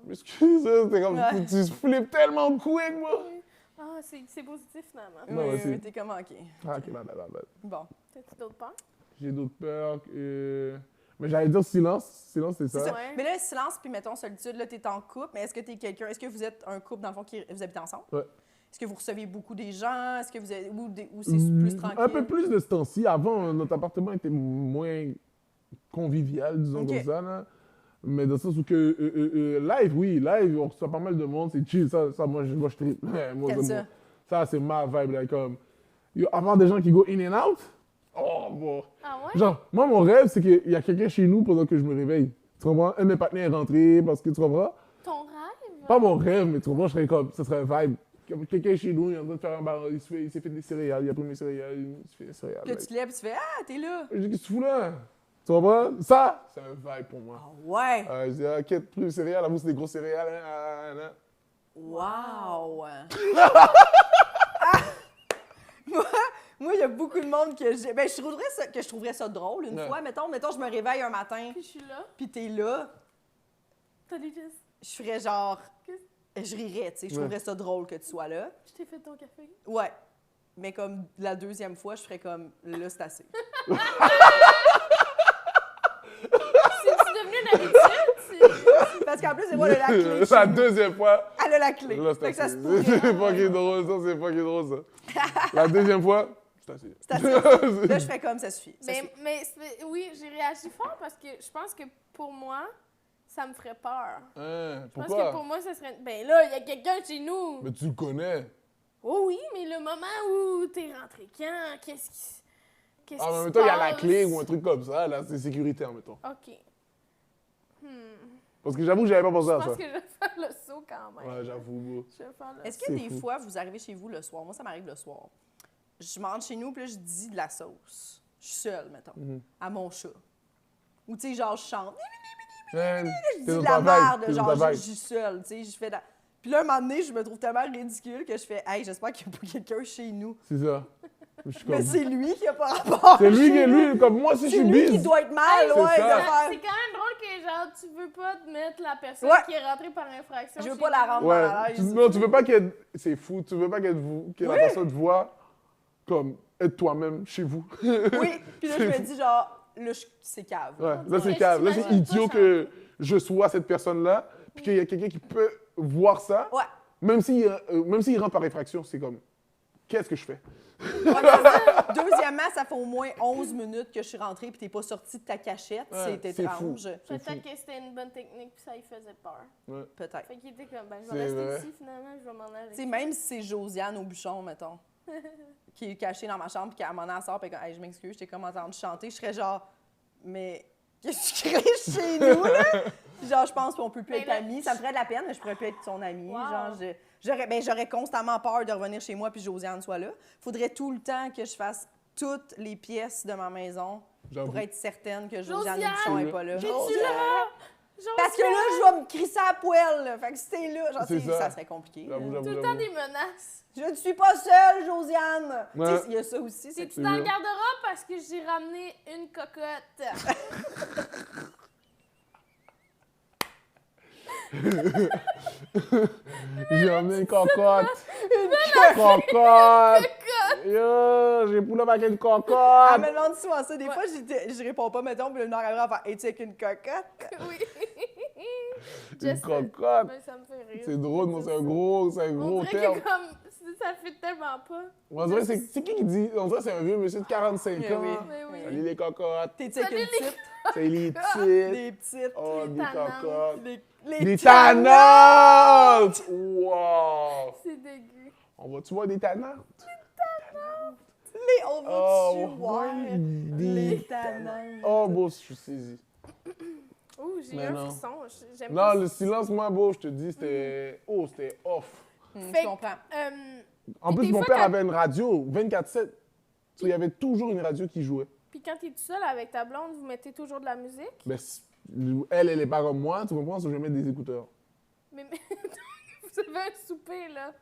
Excuse, t'es comme, Ouais. tu flippes tellement quick, moi. Ah, c'est positif finalement. Moi Oui, aussi. oui, t'es comme, OK. Ah, ok, ma bad. Bon. T'as-tu d'autres peurs? J'ai d'autres peurs. Mais j'allais dire silence. Silence, c'est C'est ça. ça. Ouais. Mais là, silence, puis mettons solitude, là, t'es en couple, mais est-ce que t'es quelqu'un, est-ce que vous êtes un couple, dans le fond, qui vous habitez ensemble? Ouais. Est-ce que vous recevez beaucoup des gens? Est-ce que vous êtes, ou c'est plus tranquille? Un peu plus de ce temps-ci. Avant, notre appartement était moins convivial, disons Ok. comme ça. Là. Mais dans le sens où que live, oui, live, on reçoit pas mal de monde, c'est chill. Ça moi, je tripe. Moi, Quel c'est ça? ça, c'est ma vibe. Là, comme, avoir des gens qui go in and out, oh, bon. Ah ouais? Genre, moi, mon rêve, c'est qu'il y a quelqu'un chez nous pendant que je me réveille. Tu comprends? Un de mes partenaires est rentré parce que tu comprends? Ton rêve? Pas mon rêve, mais tu comprends, je serais comme, ça serait un vibe. Comme quelqu'un chez nous, il est en train de faire un bar, il s'est fait des céréales, il a pris mes céréales, il s'est fait des céréales. Puis là, tu te lèves, puis tu fais, ah, t'es là! Je dis, qu'est-ce que tu fous là? Tu comprends? Ça, c'est un vibe pour moi. Ah ouais! Je dis, ah, quête plus céréales, à vous, c'est des gros céréales. Hein. Wow! Moi, il y a beaucoup de monde que j'ai. Ben, je trouverais ça drôle une Ouais. fois. Mettons, je me réveille un matin, Puis je suis là. puis t'es là, T'as des gestes. je ferais genre. Qu'est-ce- Je rirais, tu sais. Je Ouais. trouverais ça drôle que tu sois là. Je t'ai fait ton café. Ouais. Mais comme la deuxième fois, je ferais comme là, c'est assez. C'est-tu devenu une habitude? Parce qu'en plus, c'est moi, elle a la clé. La chez nous. deuxième fois, Elle a la clé. là, Fait que ça se c'est pourrait. c'est fucking drôle, ça, c'est fucking drôle, ça. La deuxième fois, c'est assez. C'est assez. Là, je ferais comme ça suffit. Ça suffit. Oui, j'ai réagi fort parce que je pense que pour moi, ça me ferait peur. Hein, Je pense pourquoi? que pour moi, ça serait. Ben là, il y a quelqu'un chez nous. Mais tu le connais. Oh oui, mais le moment où t'es rentré quand? Qu'est-ce qui Ah, mais se mettons, il y a la passe? clé ou un truc comme ça, là, c'est sécuritaire, mettons. OK. Parce que j'avoue que j'avais pas pensé Je à ça. pense que je vais faire le saut quand même. Ouais, j'avoue, bro. Je vais faire le Est-ce que C'est des fou. fois, vous arrivez chez vous le soir? Moi, ça m'arrive le soir. Je mange chez nous, puis là, je dis de la sauce. Je suis seule, mettons, à mon chat. Ou, tu sais, genre, je chante. Man, Je t'es dis dans de ta la vibe, merde, t'es dans genre, ta je vibe. suis seule, tu sais, je fais de la... Puis là, un moment donné, je me trouve tellement ridicule que je fais « Hey, j'espère qu'il n'y a pas quelqu'un chez nous. C'est ça. Je suis » Mais comme... c'est lui qui a pas rapport C'est lui qui chez est nous. lui, comme moi, si je C'est suis lui qui bise. doit être mal, c'est ouais, ça. de faire... C'est quand même drôle que, genre, tu veux pas te mettre la personne Ouais. qui est rentrée par infraction. Je veux chez pas la nous. rendre Ouais. mal à l'aise. Non, tu veux pas qu'elle... C'est fou, tu veux pas que la Oui. personne te voit comme être toi-même chez vous. Oui, puis là, je C'est me fou. dis genre, là, c'est cave. Ouais, là, dirait c'est que calme. Là, c'est t'imagines pas idiot ça. que je sois cette personne-là, puis qu'il y a quelqu'un qui peut voir ça, Ouais. même s'il rentre par effraction, c'est comme, qu'est-ce que je fais? Ouais, c'est ça. Deuxièmement, ça fait au moins 11 minutes que je suis rentrée puis t'es pas sortie de ta cachette. Ouais, c'est c'est fou. étrange. Peut-être que c'était une bonne technique puis ça lui faisait peur. Peut-être. Fait qu'il était comme, ben, je C'est vais rester vrai. ici finalement, je vais m'en aller. Tu sais, même si c'est Josiane au bûchon, mettons, qui est cachée dans ma chambre puis qu'à un moment donné, elle sort puis hey, je m'excuse, j'étais comme entendu chanter, je serais genre, mais qu'est-ce que tu crées chez nous, là? Puis genre, je pense qu'on peut plus Mais être là, amis. Ça me ferait de la peine, mais je pourrais plus être son amie. Wow. Genre, j'aurais constamment peur de revenir chez moi puis Josiane soit là. Faudrait tout le temps que je fasse toutes les pièces de ma maison J'avoue. pour être certaine que Josiane Josiane! Bouchon n'est pas là. Es-tu là? Parce que là, je vais me crisser à la poêle. Là. Fait que si t'es là, genre, C'est tu sais, ça. ça serait compliqué. là. J'avoue, Tout le temps des menaces. Je ne suis pas seule, Josiane. Ouais. Tu sais, il y a ça aussi. C'est... C'est-tu dans le garde-robe parce que j'ai ramené une cocotte? J'ai emmené une cocotte. Une cocotte. Yo, j'ai poulé avec une Elle cocotte. me demande souvent ça. Des Ouais. fois, je réponds pas, mettons, puis le Nord arrivera à faire « Es-tu avec une cocotte? Oui. Une Je sais. cocotte. Ben, ça me fait rire. C'est drôle, non, c'est un ça. gros On dirait terme. que comme, ça fait tellement pas. On dirait, c'est qui dit? On dirait que c'est un vieux monsieur de 45 Oui, ans. oui. Oui, oui. Salut les cocottes. T'es-tu avec Salut, une petite? C'est les petites. Des petites. Oh, des tannantes. cocottes. Les Des tannantes. tannantes! Wow! C'est dégueu. On va-tu voir des tannantes? On Oh, va-tu voir ouais, les tannantes? Oh, bon, je suis saisi. Ouh, j'ai eu Mais un non. frisson. J'aime Non, pas le ça. silence, moi, beau, je te dis, c'était... Oh, c'était off. Fait Je que, comprends. En Puis plus, des mon fois, père quand- avait une radio 24/7. Il y avait toujours une radio qui jouait. Puis quand t'es tout seul avec ta blonde, vous mettez toujours de la musique? Mais elle est pas comme moi, tu comprends? Je vais mettre des écouteurs. Mais vous avez un souper, là.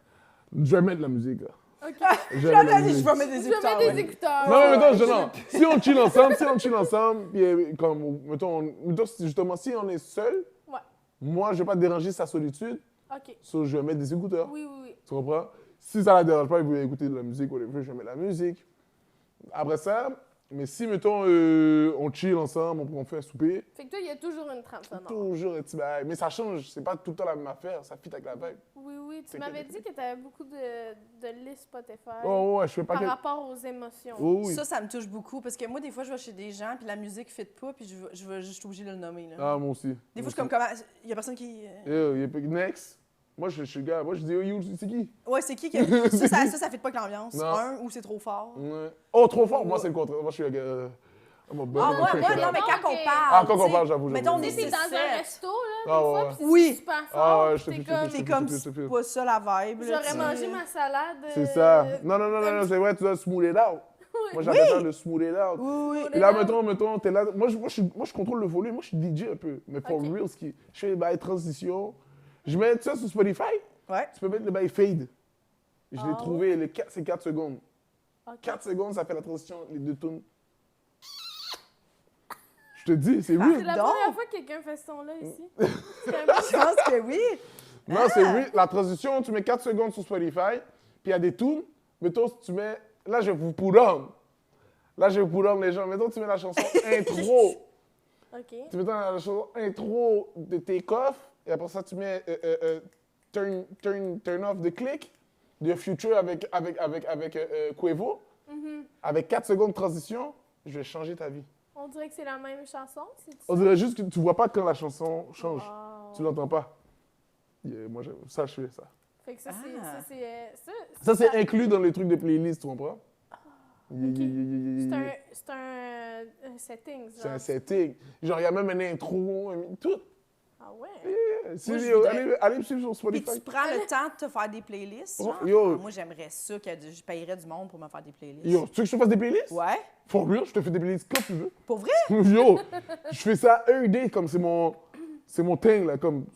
Je vais mettre de la musique, là. OK. Je vais mettre de la Je musique. vais mettre des Je vais écouteurs. mettre des ouais. écouteurs. Non, mais mettons, si on chill ensemble, puis comme, mettons, justement, si on est seul, Ouais. moi, je vais pas déranger sa solitude, OK. so je vais mettre des écouteurs. Oui, oui, oui. Tu comprends? Si ça la dérange pas, il veut écouter de la musique, whatever, je vais mettre la musique. Après ça, mais si, mettons, on chill ensemble, on fait un souper, Fait que toi, il y a toujours une trame sonore. toujours un petit bail. Mais ça change, c'est pas tout le temps la même affaire, ça fit avec la vibe. Oui, oui. Tu C'est m'avais que- dit que tu avais beaucoup de listes Spotify Oh, ouais, je fais pas par que... rapport aux émotions. Oh, oui. Ça me touche beaucoup parce que moi, des fois, je vais chez des gens puis la musique ne fit pas puis je suis obligée de le nommer. Là. Ah, moi aussi. Des fois, je suis comme, comment. Il y a personne qui. Il y a pas... Next. Moi, je suis le gars. Moi, je dis, oh, you, c'est qui? Ouais, c'est qui que. Ça fit pas avec l'ambiance. Non. Un, ou c'est trop fort. Ouais. Oh, trop fort. Moi, c'est le contraire. Moi, je suis le gars... I'm a bad Ah, motherfucker. ouais, non, mais quand Ok. on parle. Ah, quand on tu sais, parle, j'avoue. Mettons, on Tu est sais, t'es dans un 6-7. resto, là, des Ah, fois, ouais. puis c'est Oui. super fort. Ah, ouais, je te puis file, t'es comme, je te C'est file, comme, je te file. c'est pas ça la vibe. là, j'aurais tu sais. mangé ma salade. C'est ça. Non, c'est vrai, tu dois smooth it out. Moi, j'appelle ça le smooth it out. Oui, oui. Et là, mettons, t'es là. Moi, je contrôle le volume. Moi, je suis DJ un peu. Mais for Ok. real, je fais les bails transition. Je mets ça sur Spotify. Ouais. Tu peux mettre le bail fade. Je l'ai Ah trouvé, c'est 4 secondes. Ok. 4 secondes, ça fait la transition, les deux tunes. Je te dis, c'est C'est weird. la Donc. première fois que quelqu'un fait ce son-là ici. C'est un Je pense que oui. Non, c'est weird. La transition, tu mets 4 secondes sur Spotify, puis il y a des tunes. Mettons, si tu mets. Là, je vous pull on. Là, je vous pull on les gens. Mettons, tu mets la chanson intro. OK. Tu mets la chanson intro de Take Off, et après ça, tu mets turn off the click de Future avec Quavo. Avec 4 secondes de transition, je vais changer ta vie. On dirait que c'est la même chanson. c'est-tu On ça? dirait juste que tu vois pas quand la chanson change. Wow. Tu l'entends pas. Moi, ça, je fais ça. Fait que ça, Ah. Ça, c'est inclus dans les trucs de playlist, tu comprends? C'est un setting, C'est un genre. setting. Genre, il y a même une intro, tout. Ah ouais? Si, Moi, je yo, voudrais- allez me suivre sur Puis tu Spotify. prends le temps de te faire des playlists. Oh, genre? yo. Ah, moi, j'aimerais ça, je payerais du monde pour me faire des playlists. Yo, tu veux que je te fasse des playlists? Ouais. For real, je te fais des playlists comme tu veux. Pour vrai? Yo, je fais ça every day, comme c'est mon thing, là, comme...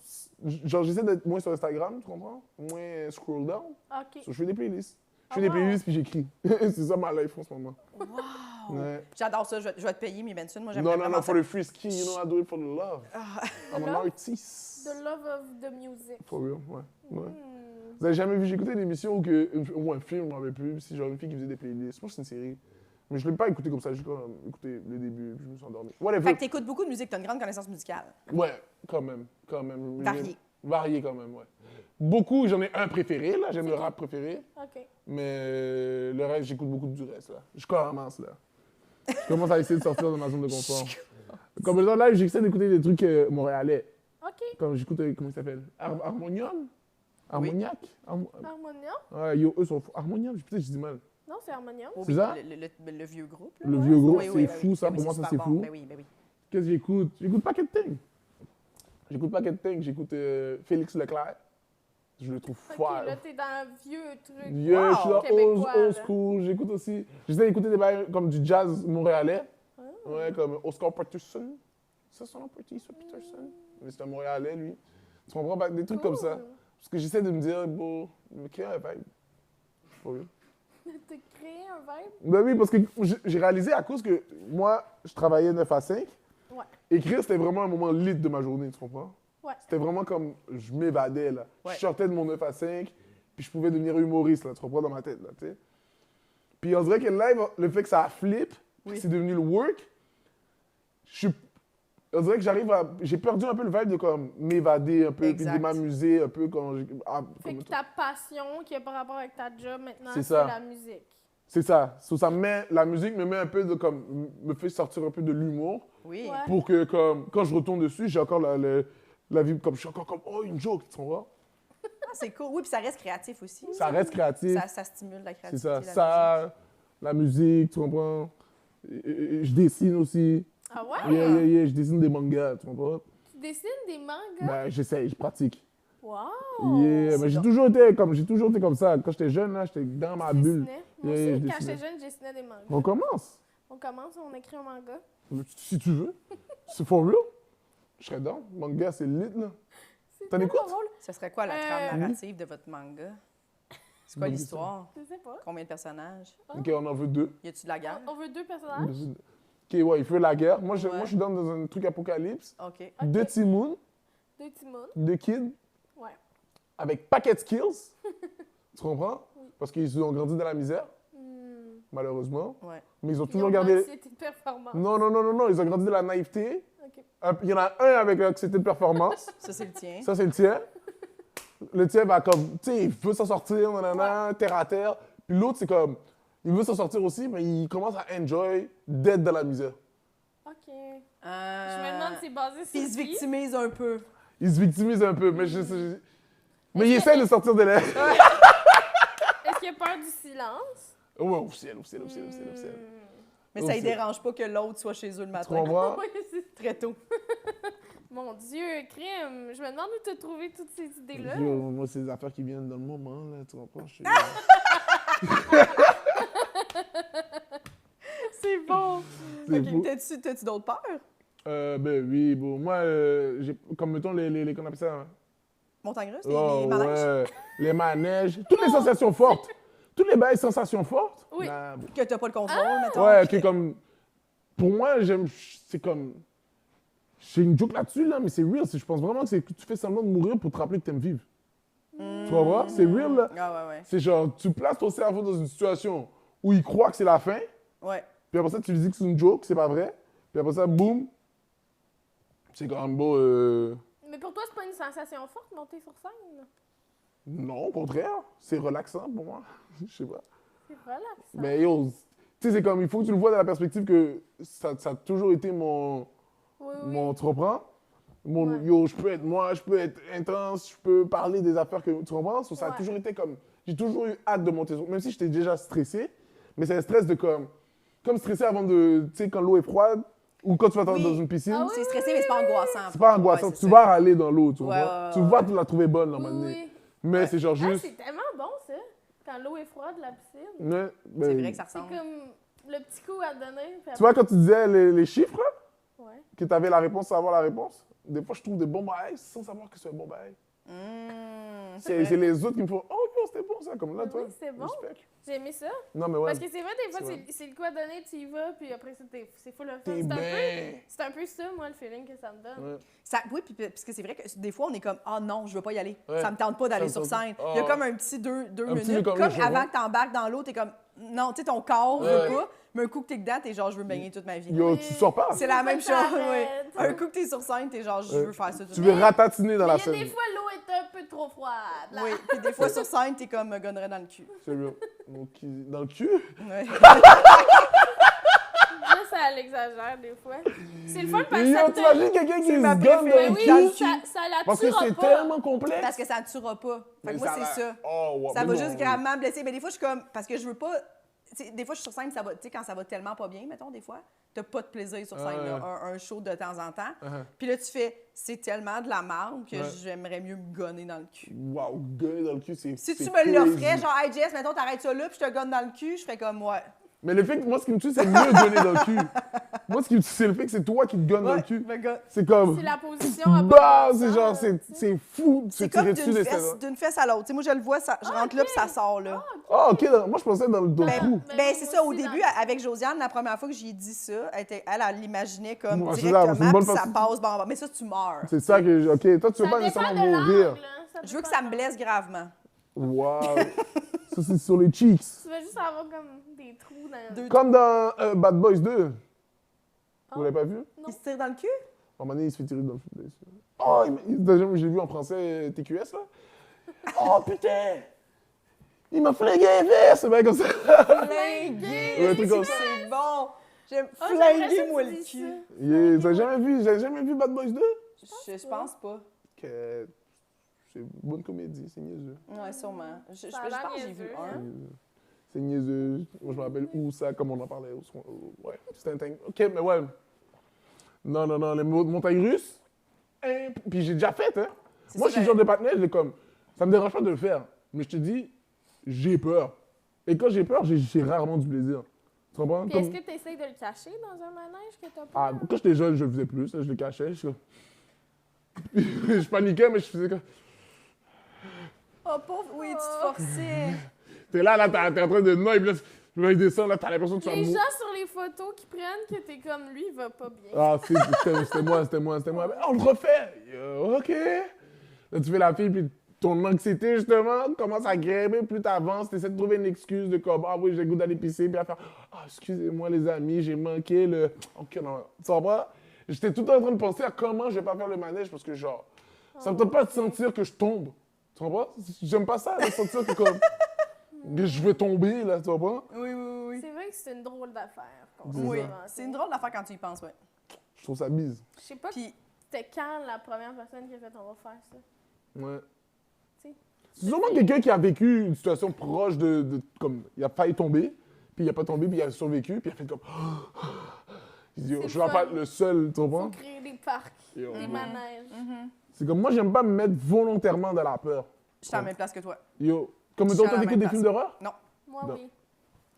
Genre, j'essaie d'être moins sur Instagram, tu comprends? Moins scroll down. OK. So, je fais des playlists. Je fais Ah, des wow. playlists, puis j'écris. c'est ça ma life en ce moment. Wow! Ouais. J'adore ça. Je vais te payer, mais Benson, moi, Non, j'aimerais non, vraiment non, ça. for the free ski, you know I do it for the love. I'm an Love? artist. The love of the music. For real, ouais. ouais. Hmm. Vous avez jamais vu, j'ai écouté une émission ou un film, je m'en rappelle plus, c'est genre une fille qui faisait des playlists. Moi, c'est une série. Mais je l'ai pas écouté comme ça, j'ai comme écouté le début, puis je me suis endormi. Whatever. Fait que t'écoutes beaucoup de musique, t'as une grande connaissance musicale. Ouais, quand même. Varié. Varié quand même, ouais. Beaucoup, j'en ai un préféré, là, j'aime le rap préféré, OK. mais le reste, j'écoute beaucoup du reste, là. Je commence, là. Je commence à essayer de sortir de ma zone de confort. Comme exemple, là, j'essaie d'écouter des trucs montréalais. OK. Comme j'écoute, comment il s'appelle? Harmonium? Harmoniac? Harmonium? Ouais, yo, eux sont fous. Harmonium, peut-être que je dis mal. Non, c'est Harmonium. Oh, C'est oui, ça? Le vieux groupe. là, Le ouais. vieux groupe, Oui, c'est oui, fou, oui. ça. Oui, Pour moi, ça, super c'est bon. fou. Ben oui, ben oui. Qu'est-ce que j'écoute? J'écoute Paquet de Thing. J'écoute Paquet de Thing. J'écoute Félix Leclerc. Je le trouve OK, fort. là, t'es dans un vieux truc. Yeah, je suis là, Québécois, old là. school. J'écoute aussi. J'essaie d'écouter des bails comme du jazz montréalais. Ouais, comme Oscar Peterson. C'est son nom, Peterson? Mais c'est un Montréalais, lui. Tu comprends? Bah, des trucs comme ça. Cool. Parce que j'essaie de me dire, bon, me créer un vibe. For real. T'as créé un vibe? Ben oui, parce que j'ai réalisé à cause que moi, je travaillais 9 à 5. Ouais. Écrire, c'était vraiment un moment lit de ma journée, tu comprends? Ouais. C'était vraiment comme, je m'évadais, là. Ouais. Je sortais de mon 9 à 5, puis je pouvais devenir humoriste, là, tu comprends, dans ma tête, là, tu sais. Puis on dirait que live, le fait que ça flip, Oui. que c'est devenu le work, on dirait que j'ai perdu un peu le vibe de comme m'évader un peu, puis de Exact. m'amuser un peu quand Fait que ta passion qui a par rapport avec ta job maintenant, C'est c'est ça. la musique. C'est ça. So, la musique me met un peu de comme, me fait sortir un peu de l'humour. Oui. Ouais. Pour que, comme, quand je retourne dessus, j'ai encore la vie, comme, je suis encore comme, oh, une joke, tu comprends? Ah, c'est cool. Oui, puis ça reste créatif aussi. Ça reste créatif, Ça stimule la c'est créativité. ça. la musique. Ça, la musique, tu comprends? Je dessine aussi. Ah ouais? Yeah, je dessine des mangas, tu comprends? dessines des mangas? Ben, j'essaie, je pratique. Wow! Yeah, c'est mais j'ai donc- toujours été comme ça. Quand j'étais jeune, là, j'étais dans ma Tu bulle. dessinais? Moi Yeah, aussi, je quand dessinais. j'étais jeune, je dessinais des mangas. On commence. On commence, on écrit un manga. Si tu veux. C'est for real. Je serais down. Manga, c'est lit, là. C'est T'en tellement écoutes? drôle. Ce serait quoi la trame narrative de votre manga? C'est quoi Bonne l'histoire? Je sais pas. Combien de personnages? OK, on en veut 2. Y a-tu de la guerre? On veut 2 personnages? OK, ouais, il fait la guerre. Moi, Ouais. je suis dans un truc apocalypse. OK. Ok. 2 Timoun, 2 Timon. 2 kids, Ouais. avec paquet de skills. Tu comprends? Parce qu'ils ont grandi dans la misère, malheureusement. Ouais. Mais ils ont Ils toujours ont gardé... l'anxiété de performance. Non, ils ont grandi dans la naïveté. OK. Il y en a un avec l'anxiété de performance. Ça, c'est le tien. Ça, c'est le tien. Le tien va comme, tu sais, il veut s'en sortir, nanana, terre à terre. Puis l'autre, c'est comme, il veut s'en sortir aussi, mais il commence à enjoy d'être dans la misère. OK. Je me demande si c'est basé sur Puis il se qui? victimise un peu. Il se victimise un peu, mais mais il essaie de sortir de l'air. Est-ce qu'il a peur du silence? Ouais, officiel. Mais ça ne Aussi. dérange pas que l'autre soit chez eux le Tu matin. comprends? Oui, c'est... Très tôt. Mon Dieu, crème! Je me demande où tu as trouvé toutes ces idées-là. Yo, moi, c'est des affaires qui viennent dans le moment, là, tu comprends? C'est bon. C'est OK. fou. T'as-tu d'autres peurs? Ben oui, bon, moi, j'ai, comme mettons qu'on appelle ça? Hein? Montagne russe, Oh, les manèges? ouais, les manèges, toutes les sensations fortes. Toutes les belles sensations fortes. Oui. Ben, bon. Que t'as pas le contrôle, mettons. Ouais, que comme. Pour moi, c'est comme. J'ai une joke là-dessus, là, mais c'est real. Je pense vraiment que c'est que tu fais semblant de mourir pour te rappeler que t'aimes vivre. Tu vas voir? C'est real, là. Ah ouais, C'est genre, tu places ton cerveau dans une situation où il croit que c'est la fin, ouais. puis après ça, tu lui dis que c'est une joke, c'est pas vrai. Puis après ça, boum. C'est comme beau. Mais pour toi, c'est pas une sensation forte monter sur scène? Non, au contraire. C'est relaxant pour moi. Je sais pas. C'est relaxant. Mais yo, tu sais, c'est comme, il faut que tu le vois dans la perspective que ça a toujours été mon. Oui. Tu comprends? Ouais. Yo, je peux être moi, je peux être intense, je peux parler des affaires que. Tu comprends? Ça a Ouais. toujours été comme. J'ai toujours eu hâte de monter sur. Même si j'étais déjà stressé, mais c'est un stress de comme. Comme stressé avant de. Tu sais, quand l'eau est froide, ou quand tu vas Oui. dans une piscine. Ah oui, C'est stressé, mais c'est pas angoissant. C'est pas angoissant. Ouais, c'est Tu ça. vas aller dans l'eau, tu Ouais, comprends? ouais, Tu ouais, vas ouais. te la trouver bonne, Oui, normalement. oui. Mais c'est genre Ah, juste. c'est tellement bon, ça. Quand l'eau est froide, la piscine. Ouais, ben, C'est vrai que ça C'est ressemble. comme le petit coup à donner. Puis Tu vois, quand tu disais les chiffres, là, après- Ouais. que tu avais la réponse sans avoir la réponse, des fois, je trouve des bons bails sans savoir que c'est un bon bail. C'est C'est vrai. les autres qui me font « Oh, yo, c'était bon, ça! » Comme là, Oui, toi. c'est bon. respect. J'ai aimé ça. Non, mais ouais. Parce que c'est vrai, des fois, C'est vrai. c'est le coup à donner, tu y vas, puis après ça, c'est full le fun. T'es bien. C'est un peu ça, moi, le feeling que ça me donne. Ouais. Oui, puis parce que c'est vrai que des fois, on est comme « Ah non, je veux pas y aller. Ouais. Ça me tente pas d'aller Ça me sur tente scène. pas. Il y a Ah. comme un petit deux Un petit minutes. comme Comme je avant vois. que t'embarques dans l'eau, t'es comme « Non, tu sais, ton corps Ouais. veut pas. » Mais un coup que t'es dedans, t'es genre « Je veux me baigner toute ma vie. Yo, Oui. tu sors pas. C'est la Faut même que chose. t'arrêtes. Oui. Un coup que t'es sur scène, t'es genre « Je veux faire ça toute Tu ma veux vie. ratatiner dans Mais la il y a scène. des fois, l'eau est un peu trop froide. Là. Oui, puis des fois sur scène, t'es comme « Me gonnerait dans le cul. C'est real. Donc, dans le cul. Ouais. Là, ça l'exagère des fois. C'est le fun parce que Yo, ça te... t'imagines quelqu'un qui se ma gonne dans préférée. le Ben cul? oui, cul. ça la Parce que tuera c'est pas. tellement complexe. Parce que ça ne tuera pas. Fait Mais que moi, c'est va- ça. Oh, wow. Ça Mais va non, juste gravement blesser. Mais des fois, je suis comme. Parce que je veux pas. Tu sais, des fois, je suis sur scène, ça va, tu sais, quand ça va tellement pas bien, mettons, des fois, t'as pas de plaisir sur scène, là, un show de temps en temps. Uh-huh. Puis là, tu fais, c'est tellement de la merde que Ouais. j'aimerais mieux me gonner dans le cul. Wow, gonner dans le cul, c'est. Si tu c'est me l'offrais, crazy. genre, hey Jess, mettons, t'arrêtes ça là, puis je te gonne dans le cul, je ferais comme, ouais. Mais le fait que moi, ce qui me tue, c'est mieux gonner dans le cul. Moi, ce qui me tue, c'est le fait que c'est toi qui te gonnes dans le Ouais, cul. me gonne. C'est comme. C'est la position à Bah, pas c'est de genre, sens, tu sais. c'est fou de se C'est comme tirer dessus d'une des fesse, stéroïdes. d'une fesse à l'autre. Tu sais, moi, je le vois, ça, je rentre là, puis ça sort là. Ah, ok, moi, je pensais dans le Ben, trou. Ben, ben, moi c'est ça, au aussi, début, dans- avec Josiane, la première fois que j'ai dit ça, elle l'imaginait comme Ouais, c'est ça, c'est une directement, bonne puis ça façon. passe, bon, mais ça, tu meurs. C'est ça que. Ok, toi, tu veux Ça pas dépend nécessairement de mourir. l'angle, hein, Je veux que dépend ça de me blesse gravement. Wow. Ça, c'est sur les cheeks. Tu veux juste avoir comme des trous dans... Deux- Comme dans Bad Boys 2. Ah. Vous l'avez pas vu? Non. Il se tire dans le cul? À un moment donné, il se fait tirer dans le foot. Oh, j'ai vu en français TQS, là. Oh, putain! Il m'a flingué un verre, c'est bien comme ça. Flingué! Ouais, un truc comme ça. C'est bon! J'aime Ah, j'aimerais ça flinguer-moi que le tu dises cul. ça. Yeah, t'as jamais vu Bad Boys 2? Je pense pas. Que c'est une bonne comédie, c'est niaiseux. Ouais, sûrement. Je Ça a l'air pense que j'ai vu niaiseux, un. hein? C'est niaiseux. Moi, je me rappelle où ça, comme on en parlait. Ouais, c'était un thing. OK, mais ouais. Non, les montagnes russes, Puis j'ai déjà fait, hein. C'est Moi, ça, je suis le genre de partenaire, je comme, ça me dérange pas de le faire. Mais je te dis, j'ai peur. Et quand j'ai peur, j'ai rarement du plaisir. Tu comprends? Puis est-ce que tu essaies de le cacher dans un manège que t'as Ah, peur? quand j'étais jeune, je le faisais plus, là, je le cachais. Je paniquais, mais je faisais comme. Oh, pauvre, oui, tu te forçais. T'es là, t'es en train de noyer, puis là, il descend, là, t'as l'impression que tu vas Les mourir. gens sur les photos qui prennent que t'es comme lui, il va pas bien. Ah, c'était moi. Ben, on le refait. OK. Là, tu fais la fille, puis ton anxiété, justement, commence à grimper. Plus t'avances, t'essaies de trouver une excuse de comme, ah oui, j'ai le goût d'aller pisser, puis à faire, ah, excusez-moi, les amis, j'ai manqué le. OK, non, tu sais pas? J'étais tout le temps en train de penser à comment je vais pas faire le manège, parce que, genre, ça me tente pas de sentir que je tombe. Tu comprends? J'aime pas ça, de sentir que, comme, que je vais tomber, là, tu comprends? Oui. C'est vrai que c'est une drôle d'affaire. qu'on s'est Oui, inventée. c'est une drôle d'affaire quand tu y penses, ouais. Je trouve ça bise. Je sais pas Puis, c'était quand la première personne qui a fait on va faire ça. Ouais. Tu sais. C'est sûrement quelqu'un qui a vécu une situation proche comme, il a failli tomber, puis il a pas tombé, puis il a survécu, puis il a fait comme... Il dit, C'est je vais fun. pas être le seul, tu Faut comprends? créer des parcs, Yo, des ouais. manèges. C'est comme, moi, j'aime pas me mettre volontairement dans la peur. je suis à la même place que toi. Yo, comme Je toi, suis à la t'écoutes même des place. films d'horreur? Non, Moi, Non. oui.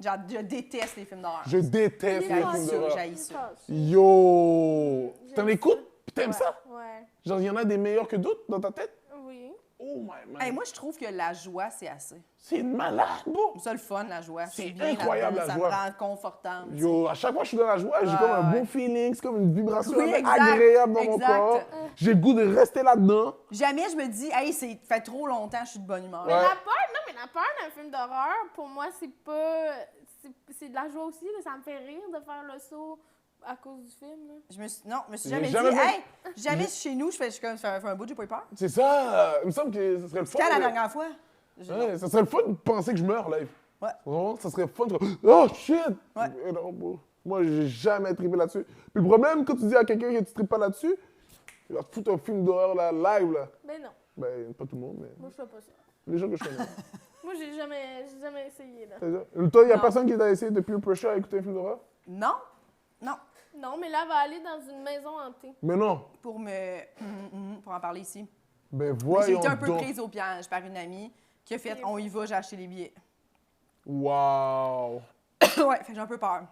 je déteste les films d'horreur. Je déteste les Les films films d'horreur. j'haïs ça. Yo! J'aime T'en ça. écoutes? Puis t'aimes Ouais, ça? Ouais. Genre, il y en a des meilleurs que d'autres dans ta tête? Oui. Oh my man. Hey, moi, je trouve que la joie, c'est assez. C'est une malade, bro! C'est ça le fun, la joie. C'est bien incroyable, là-dedans, la joie. Ça me rend confortable. tu sais. Yo, à chaque fois que je suis dans la joie, j'ai comme un ouais. bon feeling, c'est comme une vibration Oui, exact, agréable dans mon exact. corps. J'ai le goût de rester là-dedans. Jamais je me dis, hey, c'est fait trop longtemps, je suis de bonne humeur. Mais Ouais. la peur, non, mais la peur d'un film d'horreur, pour moi, c'est pas. C'est de la joie aussi, là. Ça me fait rire de faire le saut à cause du film, là. Non, je me suis J'ai jamais, jamais dit, fait- hey, jamais chez nous, je fais comme, ça fait un bout, j'ai pas eu peur. C'est ça, il me semble que ce serait le fun. Quand la là. dernière fois? Ouais, ça serait le fun de penser que je meurs live. Ouais. Vraiment, ça serait fun de... Oh shit! Ouais. Et non, bro. Moi, j'ai jamais trippé là-dessus. Puis le problème, quand tu dis à quelqu'un que tu trippes pas là-dessus, il va te foutre un film d'horreur là, live là. Ben non, Ben, pas tout le monde, mais moi, je fais pas ça. les gens que je connais. Moi, j'ai jamais essayé, là. C'est ça. Toi, il y a Non. personne qui t'a essayé de peer pressure à écouter un film d'horreur? Non, non. Non, mais là, elle va aller dans une maison hantée. Mais non. Pour pour en parler ici. Ben J'ai voyons été un peu donc. prise au piège par une amie qui a fait, on y va, j'ai acheté les billets. Wow. Ouais, fait que j'ai un peu peur.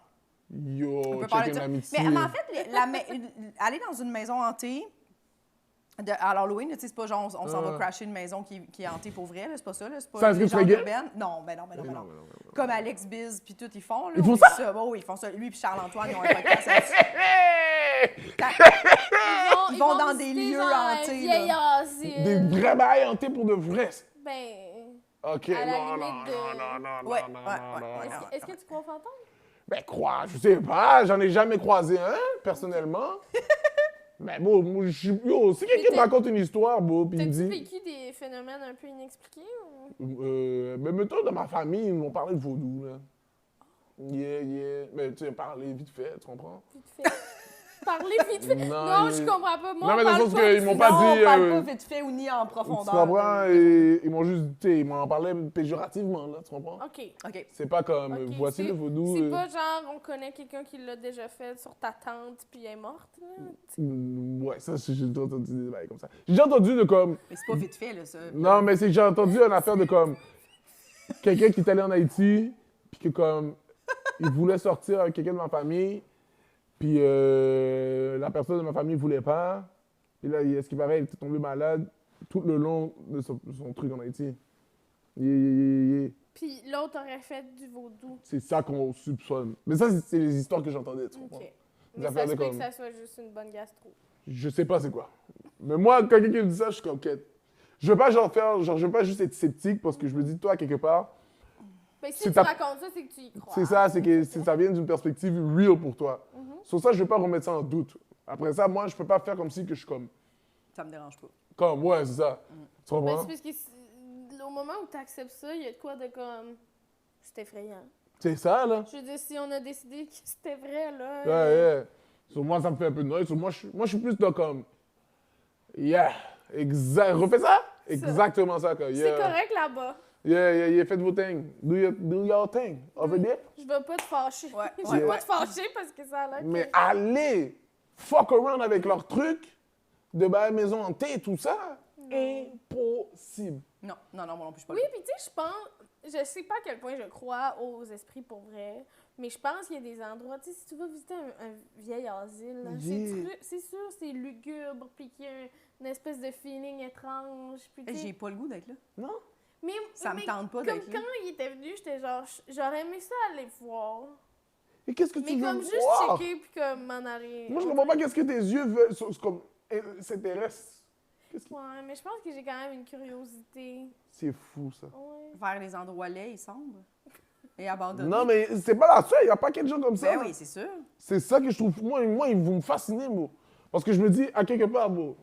Yo, Un peu peur de check une ça. amitié. Mais en fait, aller dans une maison hantée, à l'Halloween, tu sais, c'est pas genre on s'en va crasher une maison qui est hantée pour vrai, là, c'est pas ça, là, c'est pas Ça, est-ce que une tu serais légende gay? urbaine. Non, ben non, ben non, ben non. Non, mais non. Comme Alex Biz puis tout, ils font, là. Ils font oui, ça? Bon, oui, ils font ça. Lui puis Charles-Antoine, ils ont un podcast là-dessus. Ils vont dans des visiter, lieux genre, un hantés, vieil là. asile. Des vrais bails hantés pour de vrai. Ben. Ok, À la non, limite de- Ouais, non, ouais. Est-ce que tu crois aux fantômes? Ben, crois, je sais pas, j'en ai jamais croisé un, personnellement. Mais bon, moi, yo, si quelqu'un me t'as- raconte une histoire, bon, puis il T'as-tu me dit... vécu des phénomènes un peu inexpliqués? Ou... Ben, mettons, dans ma famille, ils m'ont parlé de vaudou, là. Yeah. Mais tu sais, parler vite fait, tu comprends? Vite fait. Parler vite fait. Non, Non, il- je comprends pas. Moi, Non, mais on dans le parle sens pas qu'ils m'ont de- pas Non, dit, on parle pas vite fait ou ni en Tu profondeur. comprends? Et ils m'ont juste, tu sais, ils m'en parlaient péjorativement, là, tu comprends? OK. OK. C'est pas comme, Ok, voici c'est- le vaudou. C'est pas genre, on connaît quelqu'un qui l'a déjà fait sur ta tante puis elle est morte. Là. Ouais, ça, j'ai déjà entendu des bails comme ça. J'ai déjà entendu de comme... Mais c'est pas vite fait, là, ça. Non, mais c'est que j'ai entendu une affaire de comme... Quelqu'un qui est allé en Haïti, puis que comme... Il voulait sortir avec quelqu'un de ma famille, puis la personne de ma famille voulait pas. Et là, ce qui paraît, il était tombé malade tout le long de son truc en Haïti. Yeah. Puis l'autre aurait fait du vaudou. C'est ça qu'on soupçonne. Mais ça, c'est les histoires que j'entendais, tu comprends? OK. Des Mais affaires ça se de peut comme- que ça soit juste une bonne gastro. Je sais pas c'est quoi. Mais moi, quand quelqu'un me dit ça, je suis comme quête. Je veux pas je veux pas juste être sceptique parce que je me dis, toi, quelque part, Mais si C'est tu ta- racontes ça, c'est que tu y crois. c'est ça, c'est que ça vient d'une perspective real pour toi. Mm-hmm. Sur ça, je vais pas remettre ça en doute. Après ça, moi, je peux pas faire comme si que je suis Ça me dérange pas. comme, ouais, c'est ça. Tu Ben, comprends? c'est parce que au moment où tu acceptes ça, il y a de quoi de comme. C'est effrayant. C'est ça, là. Je veux dire, si on a décidé que c'était vrai, là. Ouais. Sur moi, ça me fait un peu de noise. Sur moi, je suis plus dans comme, yeah, exact. Refais ça? Exactement ça, quoi. C'est Yeah. correct là-bas. Yeah, faites vos things. Do your thing. Over there. Je vais pas te fâcher. Ouais, Je ouais, vais pas ouais. te fâcher parce que ça a l'air Mais que... allez, fuck around avec leurs trucs, de bail maison hantée, tout ça, impossible. Non, moi non plus, je suis pas Oui, là. puis tu sais, je sais pas à quel point je crois aux esprits pour vrai, mais je pense qu'il y a des endroits, tu sais, si tu vas visiter un vieil asile, là, c'est sûr, c'est lugubre, puis qu'il y a une espèce de feeling étrange, puis tu sais... J'ai pas le goût d'être là. Non? Mais, Ça me tente pas comme d'être là. quand il était venu, j'étais genre, j'aurais aimé ça aller voir. Et qu'est-ce que Mais tu veux comme juste voir? checker puis comme m'en aller. Moi, je comprends pas qu'est-ce que tes yeux veulent, s'intéressent. Ouais, mais je pense que j'ai quand même une curiosité. C'est fou, ça. Ouais. Vers les endroits laids et sombres. Et abandonnés. Non, mais c'est pas la seule, il y a pas de gens comme ça. Ben oui, c'est sûr. C'est ça que je trouve, moi, ils vont me fasciner, moi. Parce que je me dis, à quelque part, bon,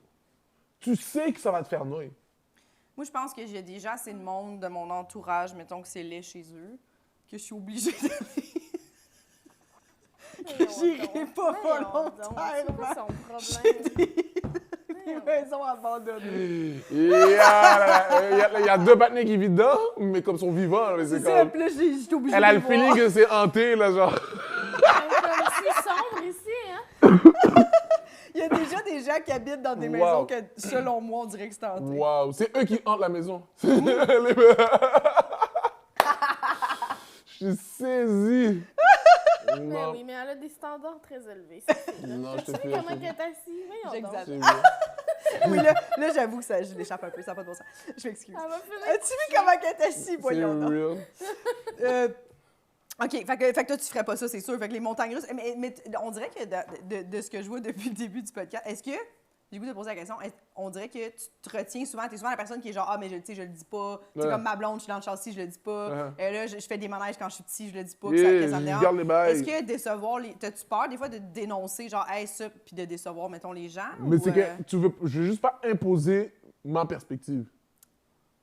tu sais que ça va te faire noyer. Moi, je pense que j'ai déjà assez de monde de mon entourage, mettons que c'est laid chez eux, que je suis obligée d'aller. Que j'irai pas volontairement. C'est quoi son problème? Des maisons abandonnées. Il y a deux partenaires qui vivent dedans, mais comme ils sont vivants, mais c'est C'est ça, comme... puis là, j'étais obligée Elle de a les le feeling voir. que c'est hanté, là, genre... Comme c'est sombre ici, hein? Il y a déjà des gens qui habitent dans des Wow. maisons que, selon moi, on dirait que c'est hanté. Waouh, c'est eux qui hantent la maison. Je suis saisi. Mais Non. oui, mais elle a des standards très élevés. cette fille-là. Non, je te Tu sais fais. comment elle est assise? Voyons donc. J'exagère. C'est vrai. Oui, là j'avoue que ça, je l'échappe un peu, ça n'a pas de bon sens. Je m'excuse. Elle va finir. As-tu vu comment elle est assise, C'est voyons donc? real. OK, fait que toi, tu ferais pas ça, c'est sûr. Fait que les montagnes russes... Mais on dirait que de ce que je vois depuis le début du podcast, est-ce que... J'ai le goût de te poser la question. On dirait que tu te retiens souvent. Tu es souvent la personne qui est genre, ah, mais je le dis pas. Tu sais, Ouais. comme ma blonde, je suis dans le châssis, je le dis pas. Ouais. Là, je fais des manèges quand je suis petit, je le dis pas. Yeah, que ça me je dérange. garde les bails. Est-ce que décevoir les. T'as-tu peur des fois de dénoncer, genre, hey, ça, puis de décevoir, mettons, les gens? Mais ou, c'est que je veux juste pas imposer ma perspective.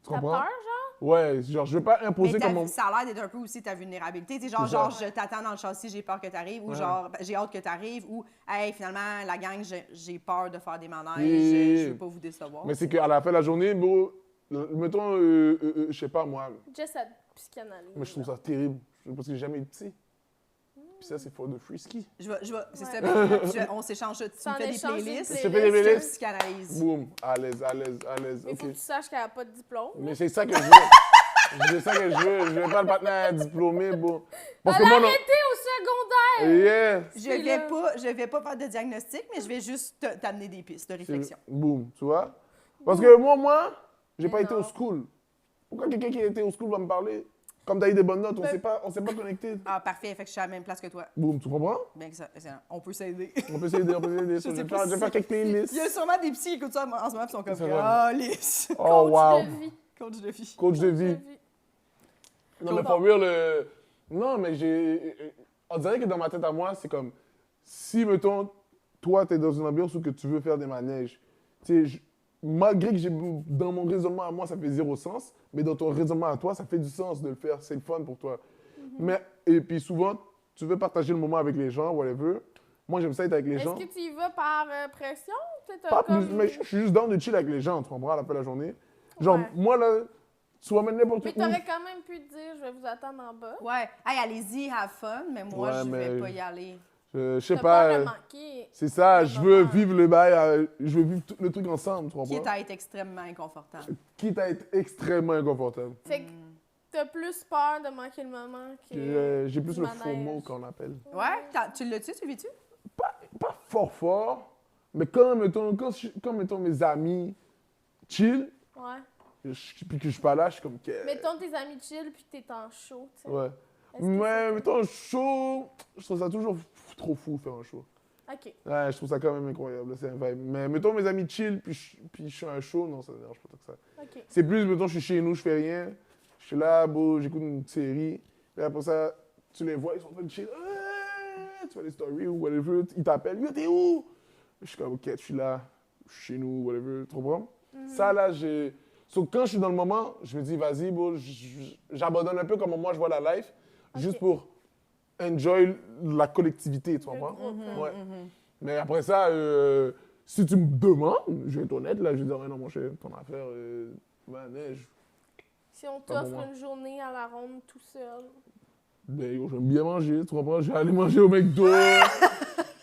Tu T'as comprends? peur, genre? Ouais, genre, je veux pas imposer Mais comme... ça a l'air d'être un peu aussi ta vulnérabilité. Tu sais, genre, C'est ça. je t'attends dans le châssis, j'ai peur que tu arrives. Ou Ouais. genre, j'ai hâte que tu arrives. Ou, hey, finalement, la gang, j'ai peur de faire des manèges. Yeah. Je veux pas vous décevoir. Mais c'est qu'à la fin de la journée, bro, mettons, je sais pas, moi, Just à psychanalyse. mais je trouve ça terrible. Parce que j'ai jamais été petit. Puis ça, c'est for the frisky. Je vais, c'est Ouais. ça, ben, on s'échange ça. Tu T'en me fais des échanges une playlists. Je te fais des playlist. playlists. Psychanalyse. Boum, à l'aise, Mais ok. faut que tu saches qu'elle a pas de diplôme. Mais c'est ça que je veux. C'est ça que je veux. Je veux pas le partenaire diplômé, bon. Parce Elle que a moi, non. arrêté au secondaire! Yeah. Je vais pas faire de diagnostic, mais je vais juste t'amener des pistes de réflexion. Boum, tu vois? Parce que moi, j'ai pas Mais été non. au school. Pourquoi quelqu'un qui a été au school va me parler? Comme t'as eu des bonnes notes, Ben- on s'est pas connecté. Ah, parfait. Fait que je suis à la même place que toi. Boum, tu comprends? Bien que ça, excellent. On peut s'aider. On peut s'aider, on peut s'aider. Je sais Je pas vais si faire quelques playlists. Il y a sûrement des psys qui écoutent ça en ce moment et sont comme C'est vrai. ah, lisse. Oh, Coach wow. de vie. Coach de vie. Coach de Coach vie. Non, mais for real, non, mais on dirait que dans ma tête à moi, c'est comme... Si, mettons, toi, t'es dans une ambiance où que tu veux faire des manèges, tu sais, malgré que dans mon raisonnement à moi, ça fait zéro sens, mais dans ton raisonnement à toi, ça fait du sens de le faire. C'est le fun pour toi. Mais, et puis souvent, tu veux partager le moment avec les gens, whatever. Moi, j'aime ça être avec les Est-ce gens. que tu y vas par pression? T'as Pas comme- plus, mais je suis juste down de chill avec les gens, tu comprends, à la fin de la journée. Genre, Ouais. moi, là, tu vas mettre n'importe Mais où. t'aurais quand même pu te dire, je vais vous attendre en bas. Ouais. Hey, allez-y, have fun, mais moi, Ouais, je vais mais- pas y aller. Je sais T'as pas. peur de manquer. C'est ça, le je veux moment. vivre le bail, je veux vivre tout le truc ensemble, tu comprends? Quitte à être extrêmement inconfortable. Quitte à être extrêmement inconfortable. Fait que t'as plus peur de manquer le moment que. J'ai plus du le manège. FOMO qu'on appelle. Ouais? Tu l'as-tu? Tu le vis-tu? Pas fort, mais quand, mettons, mes amis chill, Ouais. puis que je suis pas là, je suis comme... Mettons tes amis chill puis t'es en show, tu sais. Ouais. Est-ce que Mais, ça- mettons, show, je trouve ça toujours trop fou, faire un show. Ok. Ouais, je trouve ça quand même incroyable, là, c'est un vibe. Mais, mettons, mes amis chill, puis je suis à un show, non, ça me dérange pas tant que ça. Ok. C'est plus, mettons, je suis chez nous, je fais rien. Je suis là, beau, j'écoute une série. Et après ça, tu les vois, ils sont en train de chill. Ah, tu fais des stories ou whatever. Ils t'appellent. Yo, t'es où? Je suis comme, ok, je suis là. Je suis chez nous, whatever. Tu comprends? Ça, là, j'ai. So, quand je suis dans le moment, je me dis, vas-y, beau, j'abandonne un peu comment moi je vois la life. Juste pour enjoy la collectivité, tu Le comprends? groupe, hein. Ouais. Mais après ça, si tu me demandes, je vais être honnête, là, je vais dire, non, mon cher, ton affaire, manège. Si on Pas pour t'offre moi. une journée à la ronde tout seul. Ben, yo, j'aime bien manger, tu comprends? Je vais aller manger au McDo.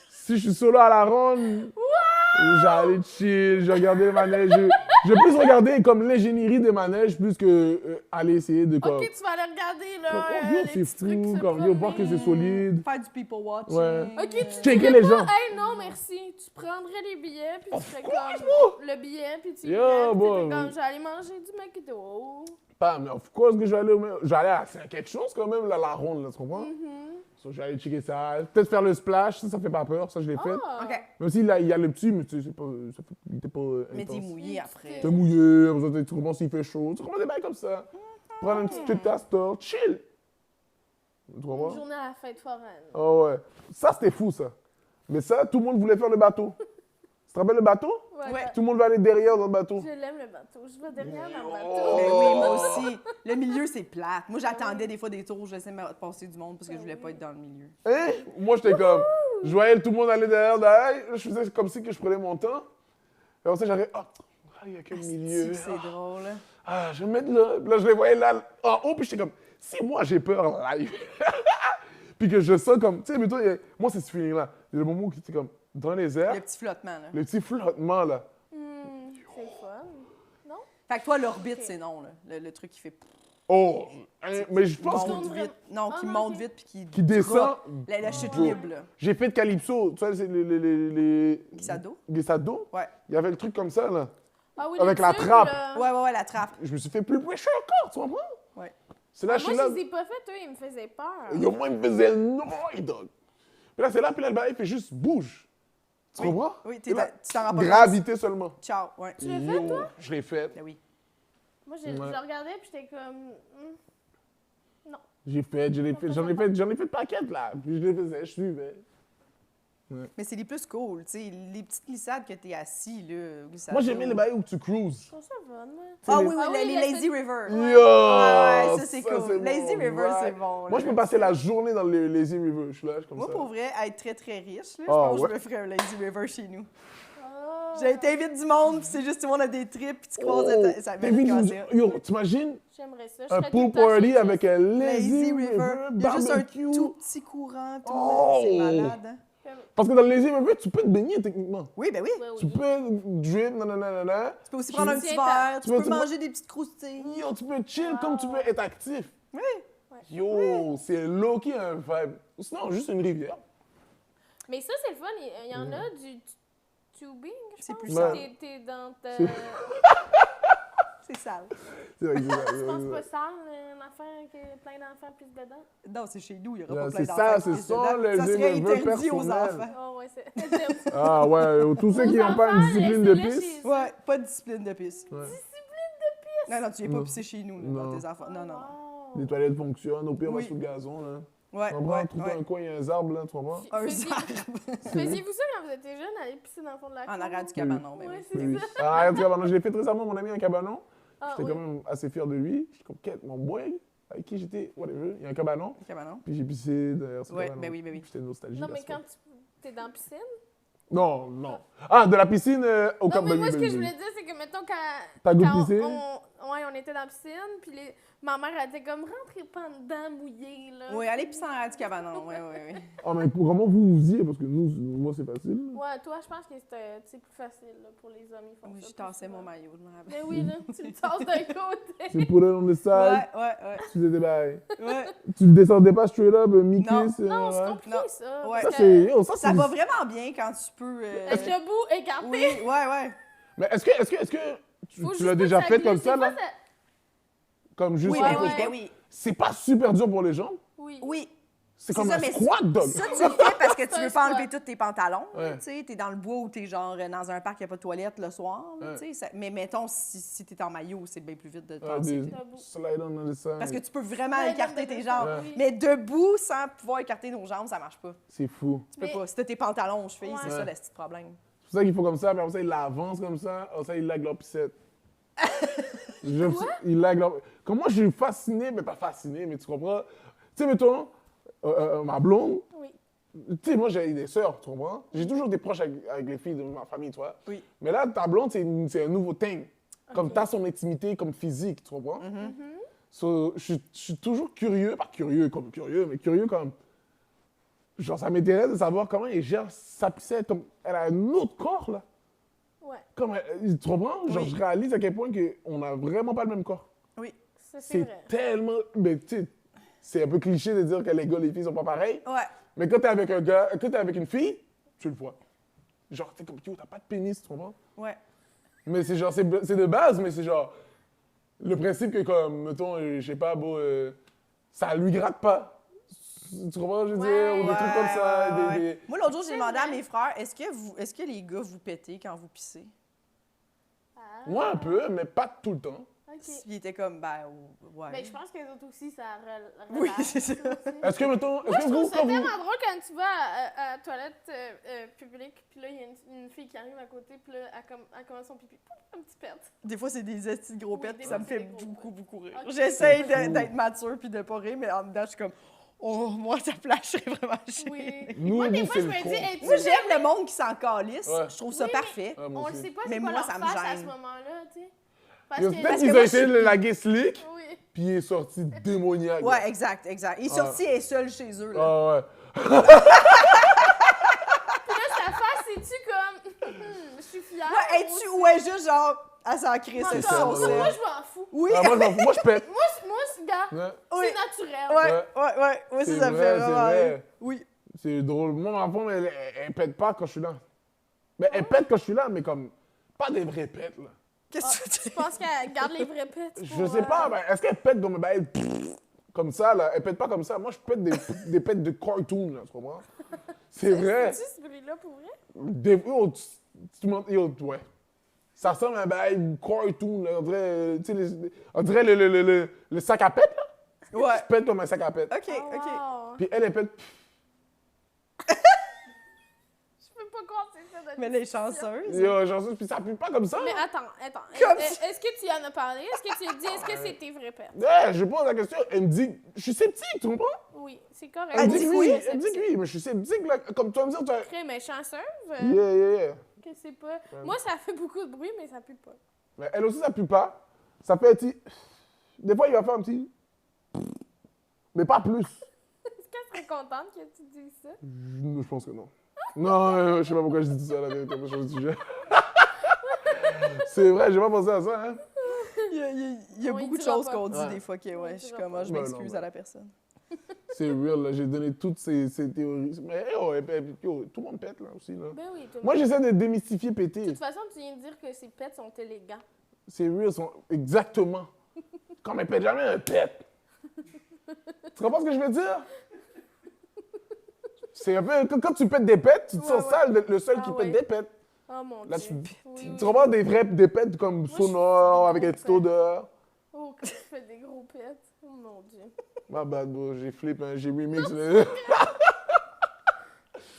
Si je suis solo à la ronde, J'allais chill, je regardais les manèges. Je plus regarder comme l'ingénierie des manèges plus que aller essayer de comme... Ok, tu vas aller regarder, là, Comme, oh, yo, les c'est petits trucs fou, se comme, yo, voir que c'est promener. solide. Faire du people watching. Ouais. Ok, tu Checker dirais les pas, gens. hey, non, merci. Tu prendrais les billets, puis tu ferais course, comme le billet, puis tu Yo, irais, puis boy. t'étais comme, j'allais manger du McDo. Pas, mais of course que je vais aller j'allais à c'est quelque chose quand même, là, la ronde, là, tu comprends? So, j'allais checker ça. Peut-être faire le splash, ça fait pas peur, ça, je l'ai fait. Ah. OK. Même si là, il y a le petit, mais tu sais, il était pas Mais t'es intense. mouillé après. T'es mouillé, après ça, tu commences, il fait chaud. Tu commences des bails comme ça. Prendre une petite tasse, chill. Tu Une comprends? journée à la fête foraine. Oh ouais. Ça, c'était fou, ça. Mais ça, tout le monde voulait faire le bateau. Tu te rappelles le bateau? Ouais. Tout le monde va aller derrière dans le bateau. Je l'aime, le bateau. Je vais derrière dans le Oh. bateau. Mais oui, moi aussi. Le milieu, c'est plate. Moi, j'attendais des fois des tours, je sais passer du monde parce que je voulais pas être dans le milieu. Hein? Moi, j'étais comme... Je voyais tout le monde aller derrière. Je faisais comme si que je prenais mon temps. Et après ça, j'arrivais... Ah, il y a quel milieu? C'est drôle. Ah, je vais me mettre là. Puis là, je les voyais là, en haut, puis j'étais comme... Si moi, j'ai peur live... puis que je sens comme... Tu sais, mais toi, moi, c'est ce feeling-là. Il y a le moment où tu es comme... Dans les airs, Le petit flottement, là. le petit flottement, là. C'est le fun. Non? Fait que toi, l'orbite, c'est non, là. Le truc qui fait... Oh! Hein, mais je pense que... monte tourne vite. Non, qui Ah, non, monte ok. vite puis qui... Qui descend... drop. La chute Bro. libre, là. J'ai fait de Calypso. Tu sais, c'est les... Glissado? Glissado? Ouais. Il y avait le truc comme ça, là. Ah oui, Avec les la tubes, trappe. là. Ouais, la trappe. Je me suis fait plus pressure encore, tu comprends? Ouais. C'est là, Ah, je suis moi, là... je les ai pas fait, eux, ils me faisaient peur. Yo, moi, il me faisait noir, dog. Puis là, c'est là, puis là, le bail fait juste bouge. Tu comprends? Oui, Et là, tu t'en rends pas compte. gravité seulement. Ciao, ouais. Tu l'as fait, toi? Je l'ai fait. Ben oui. Moi, je Ouais. le regardais, puis j'étais comme... J'ai fait, j'en ai fait paquet, là. Puis je les faisais, je suivais. Mais c'est les plus cool, tu sais. Les petites glissades que t'es assis, là. Glissado. Moi, j'aimais les bails où tu cruises. Je trouve ça fun, moi. Ah les- oui, oui, Ah oui, les la Lazy petite- River. Yo! Ouais, ça, c'est cool. bon, Lazy River, ouais. c'est bon. Moi, là. je peux passer la journée dans les Lazy River. Je suis là, je suis comme Moi, ça. pour vrai, être très, très riche, là, je Ah, pense que ouais. je me ferais un Lazy River chez nous. Ah. T'invites du monde, puis c'est juste tout le monde a des trips, puis tu croises Oh, ça t'invites mérite du- quand Yo, t'imagines J'aimerais ça. Je un serais tout pool le temps party chez avec un Lazy Lazy River, River. Il y a juste un barbecue. tout petit courant, tout. Oh. C'est malade. Hein? Parce que dans le Lazy River, tu peux te baigner techniquement. Oui, ben oui. Ouais, Tu oui. peux drip, nanana. Tu peux aussi prendre un petit Tiens, verre, tu tu peux peux- manger des petites croustilles. Yo, tu peux chill comme tu peux être actif. Oui. Yo, c'est low-key un vibe. Sinon, juste une rivière. Mais ça, c'est le fun. Il y en a du tubing, je C'est pense. plus sale. T'es dans ta... C'est sale. C'est vrai que Je pense pas sale, une affaire que plein d'enfants pissent dedans. Non, c'est chez nous, il y aura Là, pas plein c'est d'enfants. ça, qui c'est pissent ça, dedans. les Ça serait éleveurs interdit aux personnels. enfants. Oh, ouais, c'est... Ah ouais, tous ceux qui n'ont pas une discipline de piste. Ouais, pas de discipline de pisse. Ouais. Non, non, tu viens pas Non. pisser chez nous, là, Non. dans tes enfants. Non, non. Les toilettes fonctionnent, au pire, on va Oui. sous le gazon, là. Ouais, Tu comprends? ouais, Trouve ouais. un coin, il y a un arbre, là, tu comprends? Un Faisiez- arbre. Faisiez-vous ça quand vous étiez jeune, aller pisser dans le fond de la cour? En arrière du cabanon, ben Ouais, oui. c'est Oui. ça. Ah, en tout cas, je l'ai fait récemment, mon ami, un cabanon. Ah, J'étais oui. quand même assez fier de lui. J'étais comme, quête, mon boy, avec qui j'étais, whatever, il y a un cabanon. Le cabanon. Puis j'ai pissé derrière ce Ouais, cabanon. ben oui, ben oui. Puis j'étais nostalgique. Non, à mais ce quand moment. t'es dans la piscine... Non, non. Ah, de la piscine au Non, Cap mais moi, ce que je Baby. voulais dire, c'est que, mettons, T'as goût de quand pisser? on était dans la piscine, puis ma mère, elle était comme, rentrez pas dedans, mouillé, là. Oui, allez pisser en arrière du cabanon. Oui, oui, oui. Ah, mais comment vous y êtes? Parce que nous, moi, c'est facile. Ouais, toi, je pense que c'est plus facile, là, pour les hommes, ils font Oui, ça. je plus tassais souvent. mon maillot, je me rappelle. Mais oui, là, tu le tasses d'un côté. C'est pour on the side. Ouais, ouais, Tu faisais des bails. ouais. Ouais. Tu ne descendais pas straight up, Mickey. Non. Non, c'est ouais. compliqué, Non. ça. Ouais. Ça, parce c'est. que Yo, ça, Ça c'est- va vraiment bien quand tu peux. être debout, écarté. Oui, ouais, ouais. Mais est-ce que tu Faut l'as juste déjà pas fait que ça comme glisse. ça, Des là? fois, ça- Comme juste Oui, un ben peu. oui, ben oui. C'est pas super dur pour les jambes. Oui. Oui. C'est comme ça, un mais squat, dog. Ça, tu le fais parce que C'est tu un veux pas enlever squat. tous tes pantalons. Ouais. Tu sais, t'es dans le bois ou t'es genre dans un parc, il n'y a pas de toilette le soir. là, Ouais. tu sais, mais mettons, si t'es en maillot, c'est bien plus vite de te Ah, passer. des Debout. slide on the side. Parce que tu peux vraiment Ouais, écarter comme tes de- jambes. oui. Mais debout, sans pouvoir écarter nos jambes, ça marche pas. C'est fou. Tu peux Mais- pas. Si t'as tes pantalons aux chevilles, Ouais. c'est ça Ouais. le petit problème. C'est pour ça qu'il faut comme ça, puis après ça, il l'avance comme ça, après ça, il lag leur pissette. Il lag leur... Comme moi, je suis fasciné, mais pas fasciné, mais tu comprends? Tu sais, mettons, ma blonde, Oui. tu sais, moi, j'ai des sœurs, tu comprends? J'ai toujours des proches avec les filles de ma famille, tu vois? Oui. Mais là, ta blonde, c'est un nouveau thing. Comme Ok. t'as son intimité comme physique, tu comprends? Mm-hmm. So, je suis toujours curieux, pas curieux comme curieux, mais curieux comme... Genre, ça m'intéresse de savoir comment elle gère sa piscette. Comme, elle a un autre corps, là. Ouais, Comme, tu comprends? Genre, Oui. je réalise à quel point on n'a vraiment pas le même corps. Oui. ça c'est C'est vrai. tellement... Mais tu sais, c'est un peu cliché de dire que les gars et les filles sont pas pareils. Ouais. Mais quand t'es avec un gars, quand t'es avec une fille, tu le vois. Genre, t'es comme, yo, t'as pas de pénis, tu comprends? Ouais. Mais c'est genre, c'est de base, mais c'est genre... Le principe que, comme, mettons, je sais pas, ça lui gratte pas. Tu comprends, je veux dire? Ou des trucs comme ça. Ouais. Des... Moi, l'autre jour, j'ai C'est demandé à vrai. mes frères, est-ce que les gars vous pétez quand vous pissez? Ah. Moi, un peu, mais pas tout le temps. Ok. Puis ils étaient comme, ouais. Mais je pense que les autres aussi, ça Oui, relaxe. c'est ça. aussi. Est-ce que, mettons, Moi, est-ce je que trouve vous, ça quand vous... tellement drôle quand tu vas à la toilette publique, puis là, il y a une fille qui arrive à côté, puis là, elle commence son pipi. Pouf, un petit pet. Des fois, c'est des estis de gros Oui, pets, des puis ça me fois, c'est fait des gros beaucoup, beaucoup rire. Ok. J'essaye C'est fou. d'être mature puis de pas rire, mais en dedans, je suis comme, oh, moi, ça flasherait vraiment chier. Oui. Nous, Moi, des nous, fois, c'est je le me con. dis, hey, Moi, j'aime le monde qui s'en calisse. Ouais. Je trouve ça Oui, mais- parfait. Ah, moi on le aussi. sait pas, Mais c'est quoi moi, leur ça me face à gêne. ce moment-là, tu sais. Parce Peut-être que... parce qu'ils que ont moi, essayé je de suis- la laguer slick, Oui. puis il est sorti démoniaque. Ouais, exact. Il est sorti et seul chez eux. Là. Ah ouais. Puis là, sa face, c'est-tu comme... je suis fière. Ouais, es-tu, ouais, juste genre, à s'en crier, Moi, c'est ça, son moi, ouais. moi, sel. je m'en fous. Oui, Ah, moi, je m'en fous. Moi, je pète. Moi, gars, Ouais. oui. c'est naturel. Ouais. Moi, C'est ça me vrai, fait c'est vraiment vrai. rire. Oui. C'est drôle. Moi, ma femme, elle pète pas quand je suis là. Mais elle pète quand je suis là, mais comme, pas des vraies pètes, là. Qu'est-ce que tu Je dis? pense qu'elle garde les vrais pets. Je sais pas, mais est-ce qu'elle pète comme, ben, comme ça, là? Elle pète pas comme ça. Moi, je pète des pètes de cartoon, là, tu comprends? C'est vrai. C'est-tu ce bruit-là pour vrai? Yo, ouais. Ça ressemble à un bail cartoon, là. On dirait, tu sais, on dirait le sac à pète, là. Ouais. Je pète comme un sac à pète. OK. Wow. Puis elle pète. Je peux pas croire que c'est ça notre Mais les discussion. chanceuses. Yo, genre, puis ça pue pas comme ça. Mais attends. Comme Est-ce que tu y en as parlé? Est-ce que tu lui dis, est-ce que c'est tes vrais pets? Ouais, je pose la question, elle me dit, je suis sceptique, tu comprends? Oui, c'est correct. Elle me dit dit que que oui. oui, elle me dit que oui, mais je suis sceptique, là. Comme tu vas me dire, tu as... Très, mais chanceuse, Yeah. que c'est pas... Moi, ça fait beaucoup de bruit, mais ça pue pas. Mais elle aussi, ça pue pas. Ça fait un petit... Des fois, il va faire un petit... Mais pas plus. Est-ce qu'elle serait contente que tu dises ça? Je pense que non. Non, je sais pas pourquoi je dis ça, la vérité, pour changer de sujet. C'est vrai, j'ai pas pensé à ça, hein. Il y a On y beaucoup de dira choses pas. qu'on dit Ouais. des fois que, On y ouais, je suis dira comme, pas. ah, je Ben m'excuse non, à la personne. C'est real, là. J'ai donné toutes ces théories. Mais yo, tout le monde pète, là, aussi, là. Ben oui, tout le Moi, monde. j'essaie de démystifier De péter. toute façon, tu viens de dire que ces pets sont élégants. C'est real, exactement. Comme elle pète jamais un pet. Tu comprends ce que je veux dire? C'est un peu... Quand tu pètes des pets, tu te sens Ouais. sale, le seul Ah qui ouais. pète des pets. Oh mon Là, Dieu. tu Oui, oui. comprends des pets comme je sonores, suis avec un des petit gros odeur. Oh, quand tu fais des gros pets. Oh mon Dieu. Ma bad, bro, j'ai flip, hein, j'ai remix. le-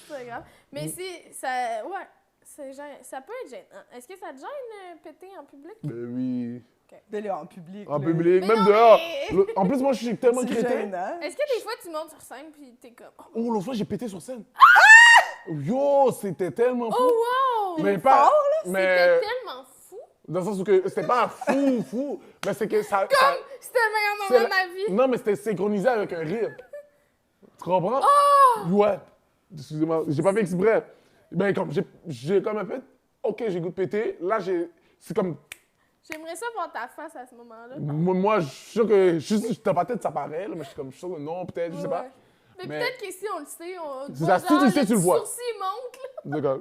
C'est pas grave. Mais c'est... Ça... Ouais. Ça peut être gênant. Est-ce que ça te gêne péter en public? Ben oui. Ben là, en public. En là, public, Mais même non, dehors. mais- En plus, moi, je suis tellement C'est crétin. gênant. Est-ce que des fois, tu montes sur scène puis t'es comme... Oh, Oh, l'autre fois, j'ai pété sur scène. Yo, c'était tellement fou. oh wow! Mais pas. C'était Mais. tellement fou! Dans le sens où que c'était pas fou. Mais c'est que ça. C'était le meilleur c'est moment de ma vie! Non, mais c'était synchronisé avec un rire. Tu comprends? Oh! Ouais. Excusez-moi, j'ai pas fait exprès. Ben, comme j'ai comme un peu. Ok, j'ai goût de péter. Là, c'est comme. J'aimerais ça voir ta face à ce moment-là. Moi, je suis sûr que. Dans ma tête, ça paraît, là, mais je suis comme. Je suis sûr que non, peut-être, je sais pas. Ouais. Mais, Mais- peut-être qu'ici, on le sait. On C'est voit ça, si tu genre, le sais, tu le vois. sourcil monte, là. D'accord.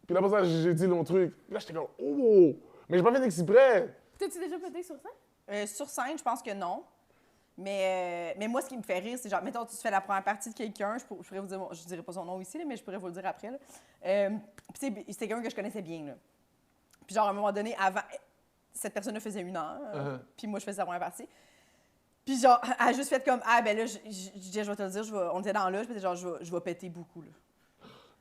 Puis là, pour ça, j'ai dit mon truc. Là, j'étais comme. Oh! Mais j'ai pas fait exprès. T'as-tu déjà pété sur scène? Sur scène, je pense que non. Mais moi, ce qui me fait rire, c'est genre, mettons, tu fais la première partie de quelqu'un, je pourrais vous dire, je dirais pas son nom ici, là, mais je pourrais vous le dire après. Là. Puis c'est quelqu'un que je connaissais bien. Là. Puis genre, à un moment donné, avant, cette personne-là faisait 1 heure, puis moi, je faisais la première partie. Puis genre, elle a juste fait comme, ah ben là, je disais, je vais te le dire, on était dans l'âge, puis genre, je vais péter beaucoup, là.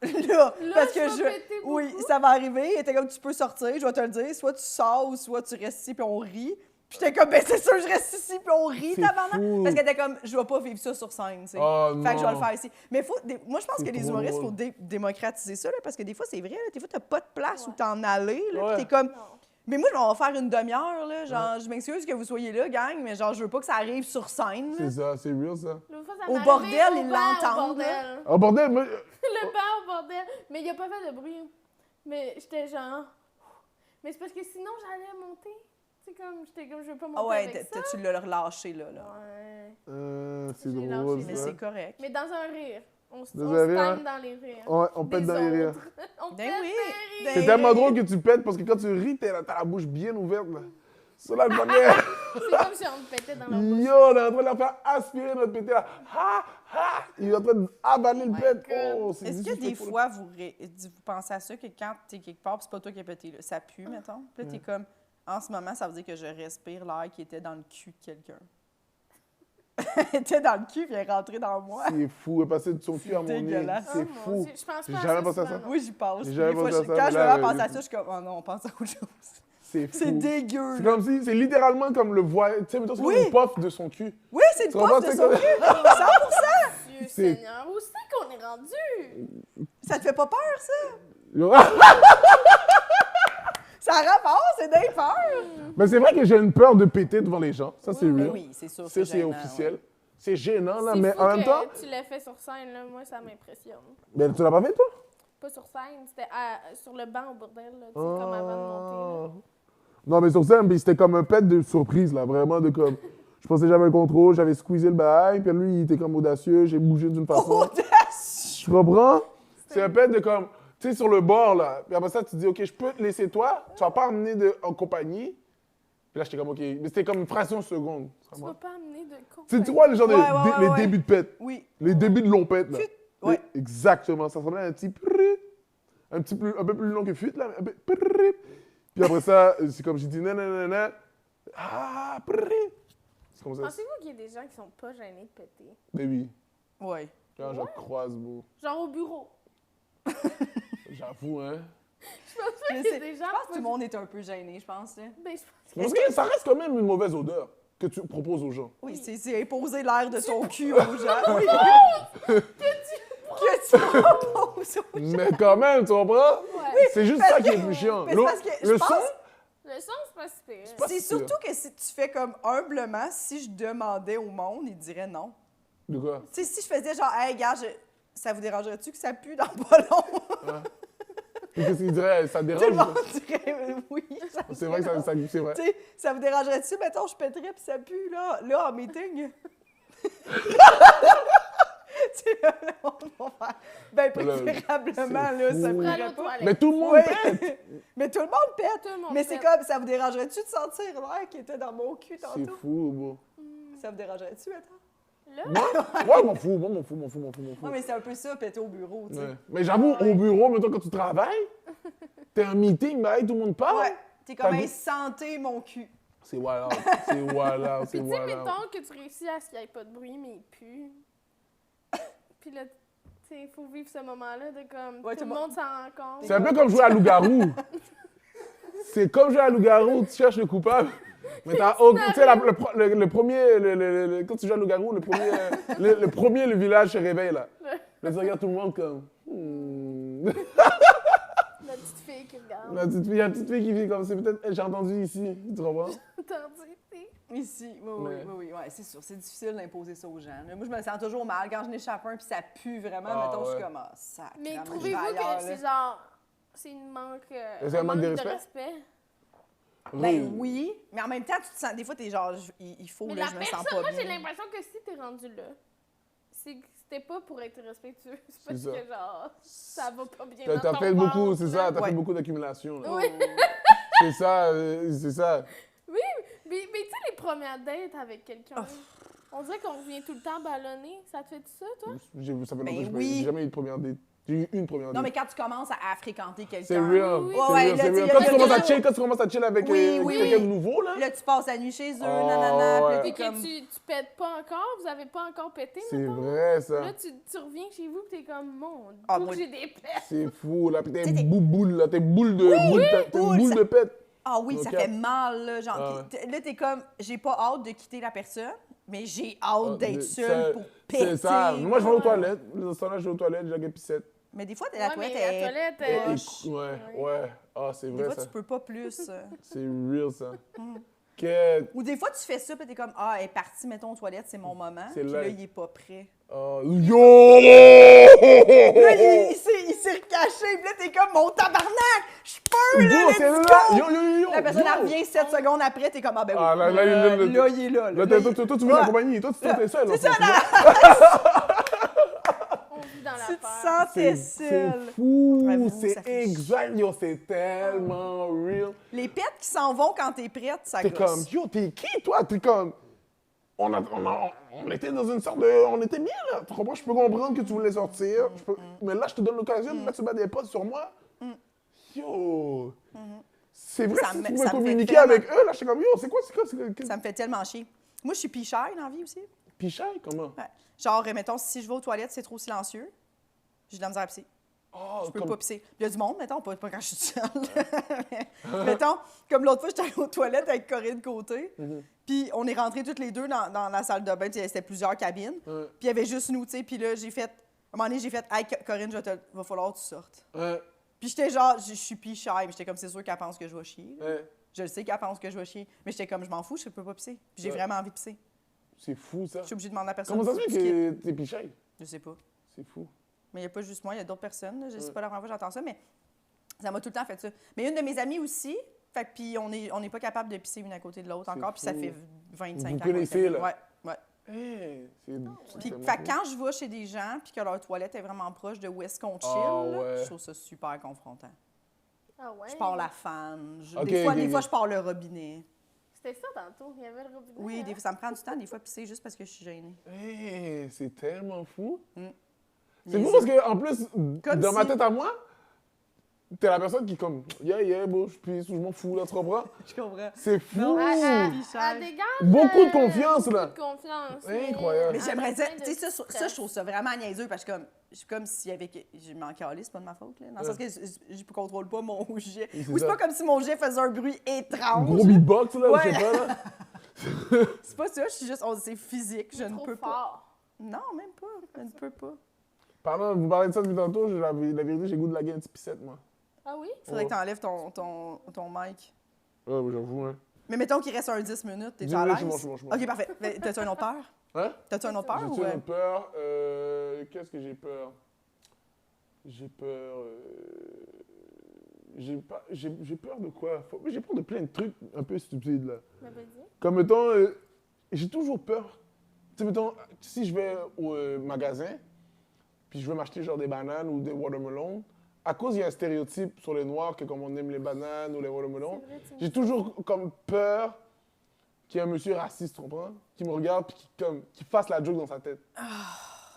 Là, parce que je vais péter oui, beaucoup? ça va arriver. Elle était comme, tu peux sortir, je vais te le dire. Soit tu sors ou soit tu restes ici puis on rit. Puis j'étais comme, ben c'est sûr, je reste ici puis on rit, C'est tabarnak. fou. Parce qu'elle était comme, je vais pas vivre ça sur scène, tu sais. Oh, Fait que je vais le non. faire ici. Mais moi, je pense C'est que les trop humoristes, il drôle. faut démocratiser ça, là, parce que des fois, c'est vrai, là, des fois, t'as pas de place où t'en aller. Là, Ouais. puis t'es comme, Non. mais moi, on va faire une demi-heure, là. Genre, je m'excuse que vous soyez là, gang, mais genre, je veux pas que ça arrive sur scène. là. C'est ça, c'est real, ça. L'autre fois, ça Au m'est bordel, arrivé ils au bar, au l'entendent, bordel. Oh, bordel, mais. Le bar au bordel. Mais il a pas fait de bruit. Mais j'étais genre... Mais c'est parce que sinon, j'allais monter. Tu sais, j'étais comme, je veux pas monter Ah ouais, avec ça. tu l'as relâché, là. Ouais. C'est J'ai drôle, lâché Mais ça. c'est correct. Mais dans un rire. On se Dans un rire, time hein? dans les rires. Ouais, on pète Des dans les rires. autres. On Ben pète oui, dans les ben rires. C'est tellement drôle que tu pètes parce que quand tu ris, t'as la bouche bien ouverte, là. Sur la manière. C'est comme si on me pétait dans la bouche. Yo, on est en train de leur faire aspirer notre pété, là. Ha, ha! Il est en train d'avaler le my pète. God. Oh, c'est Est-ce que des disrespectful. fois, vous pensez à ça, que quand t'es quelque part, pis c'est pas toi qui as pété, là, ça pue, mettons? Puis là, t'es comme, en ce moment, ça veut dire que je respire l'air qui était dans le cul de quelqu'un. Elle était dans le cul, puis elle est rentrée dans moi. C'est fou, elle est passée de son cul à mon nez. dégueulasse. C'est Oh, fou. mon Dieu, je pense J'ai pas jamais à pensé à souvent, ça. non. Oui, j'y pense. J'ai Des jamais fois, pensé à ça, quand mais je là, veux penser à ça, je suis comme, oh non, on pense à autre chose. C'est fou. C'est dégueu. C'est là. comme si, c'est littéralement comme le voile, tu sais, mettons, c'est Oui. comme une puff de son cul. Oui, c'est le Tu comprends, pof de c'est son comme- cul. 100%. Dieu C'est- Seigneur, où c'est qu'on est rendu? Ça te fait pas peur, ça? Yo. Ça rapporte, c'est dingue peur. Mais c'est vrai que j'ai une peur de péter devant les gens. Ça, c'est Oui, Mais real. oui, c'est sûr. Ça, c'est gênant, officiel. ouais. C'est gênant, là, C'est mais fou en même que temps... tu l'as fait sur scène, là. Moi, ça m'impressionne. Mais tu l'as pas fait, toi? Pas sur scène, c'était sur le banc au bordel, là, tu sais, comme avant de monter. Non, mais sur scène, puis c'était comme un pet de surprise, là, vraiment, de comme... Je pensais que j'avais un contrôle, j'avais squeezé le bail, puis lui, il était comme audacieux, j'ai bougé d'une façon. Audacieux. Tu comprends? C'est un pet de comme... Tu sais, sur le bord, là, puis après ça, tu dis, OK, je peux te laisser toi, tu vas pas emmener en compagnie. Puis là, j'étais comme, OK, mais c'était comme une fraction de seconde. Tu Tu comprends? vas pas amener de con. Tu sais, tu vois, les gens, Ouais, les ouais. débuts de pet. Oui. Les débuts de long pet, là. Fut. Ouais. Exactement, ça ressemblait à un petit prrrt. Un peu plus long que fuite, là. Un peu prrrt. Puis après ça, c'est comme j'ai dit nanana. Ah, prrrt. C'est comme ça. Pensez-vous qu'il y a des gens qui sont pas gênés de péter? Mais oui, Oui. quand j'en croise, beau. Genre au bureau. J'avoue, hein. Je pense pas Je qu'il y a sais. des Je gens pense que tout le monde est un peu gêné, je pense. Là. Ben, je pense Parce que ça reste quand même une mauvaise odeur que tu proposes aux gens. Oui, c'est imposer l'air de ton cul aux gens. Oui. Que tu proposes aux gens. Mais quand même, tu comprends? Ouais. C'est juste parce ça qui que- est plus chiant. mais c'est parce que je Le pense- son, Le son, c'est pas si pire. pas C'est si pire. surtout que si tu fais comme humblement, si je demandais au monde, ils diraient non. de quoi? Tu sais, si je faisais genre, hey, gars, ça vous dérangerait-tu que ça pue dans pas long? Puis qu'est-ce qu'il dirait? Ça te Tout le dérange? monde dirait oui. C'est vrai que ça c'est vrai. Tu sais, ça vous dérangerait-tu? Mettons, je pèterais puis ça pue, là en meeting. Tu sais, le monde va faire, ben, préférablement, là, ça fou. me Prends ferait l'autre pas. toilette. Mais tout le monde Ouais. pète! Mais tout le monde pète. Tout le monde Mais c'est pète. comme, ça vous dérangerait-tu de sentir l'air qui était dans mon cul C'est tantôt? fou, beau. Ça vous dérangerait-tu, attends? Là, Moi, m'en fous, m'en fous. Non, mais c'est un peu ça, péter au bureau, tu sais. Ouais. Mais j'avoue, au bureau, mettons, quand tu travailles, t'es en meeting, ben, hey, tout le monde parle. Ouais. T'es comme, T'as hey, goût- sentez mon cul. C'est wild, c'est wild, c'est puis tu sais, wild. mettons que tu réussis à ce qu'il n'y ait pas de bruit, mais il pue. Puis là, tu sais, il faut vivre ce moment-là de comme, Ouais, tout le monde s'en rend compte. C'est un peu comme jouer à loup-garou. C'est comme jouer à loup-garou, tu cherches le coupable. Mais t'as aucun. Tu sais, le premier. Quand tu joues à loup-garou, le premier, le village se réveille, là. Là, tu regardes tout le monde comme. La petite fille qui regarde. Il y a une petite fille qui vit comme c'est peut-être. J'ai entendu ici, tu comprends? Attendez, tu sais. Ici, Mais- oui, ouais, c'est sûr. C'est difficile d'imposer ça aux gens. là. Moi, je me sens toujours mal quand je n'échappe un puis ça pue vraiment. Ah, mettons, je ouais. suis comme, ah, ça. Mais trouvez-vous que c'est genre. C'est une manque. C'est un manque de respect? Ben oui, mais en même temps, tu te sens. Des fois, t'es genre, il faut, Mais là, la je me sens personne, pas moi, j'ai bien. l'impression que si t'es rendu là, c'est que c'était pas pour être respectueux. C'est parce C'est ça. que genre, ça va pas bien. T'as dans ton fait beaucoup, ventre, c'est là. ça, t'as Ouais. fait beaucoup d'accumulation. là. Oui. C'est ça, c'est ça. Oui, mais tu sais, les premières dates avec quelqu'un, on dirait qu'on revient tout le temps ballonné. Ça te fait ça, toi? Ça fait Ben longtemps que oui. j'ai jamais eu de première date. J'ai eu une première date. Non, mais quand tu commences à fréquenter quelqu'un. C'est real. Oui, C'est oui. Ouais, real, là, c'est tu sais, real. il y a Quand tu toujours- commences à chill avec Oui, oui. quelqu'un de nouveau, là, Là, tu passes la nuit chez eux, Oh, nanana. ouais. Puis Puis là, t'es que comme. tu pètes pas encore, vous avez pas encore pété, c'est mettons. vrai, ça. Là, tu reviens chez vous pis t'es comme, mon Dieu, Ah, moi- j'ai des plaies. C'est fou, là. Puis t'es Tu sais, t'es- boule, là. T'es boule de t'es une boule, boule ça- de pète. Ah oui, ça Ok. fait mal, là. Genre, Ah là, t'es comme, j'ai pas hâte de quitter la personne, mais j'ai hâte d'être Ça- seule pour péter. C'est ça. Moi, je vais aux toilettes. Dans ce temps-là, je vais aux toilettes, j'ai la pissette. Mais des fois, Ouais, la toilette mais la est toilette, poche. Ouais. Ah, c'est Des vrai, fois, ça. tu peux pas plus. C'est real, ça. Que... Ou des fois, tu fais ça, puis t'es comme, ah, elle est partie, mettons, aux toilettes, c'est mon moment. C'est Puis là. là, il est pas prêt. Yo! Là, il s'est recaché, puis là, t'es comme, mon tabarnak, je suis feu, là, Bro, c'est let's là! go! Yo! La personne, yo. elle revient 7 secondes après, t'es comme, ah ben oui. Ah, là, il est là. Là, toi, tu veux la compagnie. Toi, tu t'es seul. C'est ça, là. On vit dans la Tu te peur. sentais C'est seul. fou! Bravo, ça C'est fait exact! Yo, c'est tellement real! Les pets qui s'en vont quand t'es prête, ça T'es gosse. comme, yo, t'es qui, toi? T'es comme... On était dans une sorte de... On était bien, là. Tu comprends? Je peux comprendre que tu voulais sortir. Mais là, je te donne l'occasion de mettre ce bas des potes sur moi. Yo! C'est vrai, Ça si me- tu ça pouvais me fait communiquer tellement- avec eux, là, j'étais comme, yo, c'est quoi? Ça me fait tellement chier. Moi, je suis pichaille dans la vie aussi. Pichaille, comment? Ouais. Genre, mettons, si je vais aux toilettes, c'est trop silencieux, j'ai de la misère à pisser. Oh, Je peux pas pisser. Il y a du monde, mettons, pas quand je suis seule. Mais, mettons, comme l'autre fois, j'étais allée aux toilettes avec Corinne Côté, puis on est rentrés toutes les deux dans la salle de bain, tu sais, c'était plusieurs cabines, puis il y avait juste nous, tu sais, puis là, j'ai fait, à un moment donné, j'ai fait, hey, Corinne, va falloir que tu sortes. Puis j'étais genre, je suis pichaille, mais j'étais comme, c'est sûr qu'elle pense que je vais chier. là. Je le sais qu'elle pense que je vais chier, mais j'étais comme, je m'en fous, je peux pas pisser. Puis j'ai vraiment envie de pisser. C'est fou, ça. Je suis obligée de demander à personne. Comment ça se faut fait qu'il quitte. que t'es pichaille? Je sais pas. C'est fou. Mais il n'y a pas juste moi, il y a d'autres personnes. là. Je sais pas la première fois que j'entends ça, mais ça m'a tout le temps fait ça. Mais une de mes amies aussi, fait que puis on n'est pas capable de pisser une à côté de l'autre C'est encore, puis ça fou. fait 25 Vous ans. connaissez, là? Ouais. Hey, Puis tellement fait fou. que quand je vais chez des gens, puis que leur toilette est vraiment proche de où est-ce qu'on chill, Ah, là, ouais. je trouve ça super confrontant. Ah ouais? Je pars la fan. Ok, des fois, ok, des fois, ok. je pars le robinet. C'était ça tantôt, il y avait le robinet. Oui, hein? ça me prend du temps, des fois, pisser juste parce que je suis gênée. Hey, c'est tellement fou. C'est Les fou parce que en plus, Comme dans ma si- tête à moi, t'es la personne qui est comme, yeah, bon, je pisse, je m'en fous, là, tu comprends? Je comprends. C'est fou! Non, Elle Pichaille. dégage. Beaucoup de confiance, là. Beaucoup de confiance. Incroyable. Mais j'aimerais dire, plein de tu sais, ça, stress. je trouve ça vraiment niaiseux parce que c'est comme s'il y avait. Je m'en calais, c'est pas de ma faute, là. Dans le sens que je contrôle pas mon jet. Oui, c'est Ou c'est ça. pas comme si mon jet faisait un bruit étrange. Gros beatbox, là, Ouais. je sais pas, là. C'est pas ça, je suis juste. C'est physique, je ne Trop peux pas. fort. Non, même pas. Je ne peux pas. Pardon, vous parlez de ça depuis tantôt, la vérité, j'ai le goût de la gueule pissette, moi. Ah oui? Faudrait que t'enlèves ton mic. Ouais, mais j'avoue, hein. Mais mettons qu'il reste un 10 minutes, t'es 10 à minutes, l'aise? je suis bon. Ok, parfait. Mais t'as-tu une autre peur? Hein? T'as-tu une autre peur ou. J'ai-tu une peur? Qu'est-ce que j'ai peur? J'ai peur... J'ai peur de quoi? J'ai peur de plein de trucs un peu stupides, là. Mais vas-y. Comme, mettons, j'ai toujours peur. Tu sais, mettons, si je vais au magasin, puis je veux m'acheter genre des bananes ou des watermelons, à cause il y a un stéréotype sur les Noirs que comme on aime les bananes ou les watermelons, C'est vrai, tu me j'ai toujours comme peur qu'il y ait un monsieur raciste, tu comprends? Qui me regarde puis qui fasse la joke dans sa tête.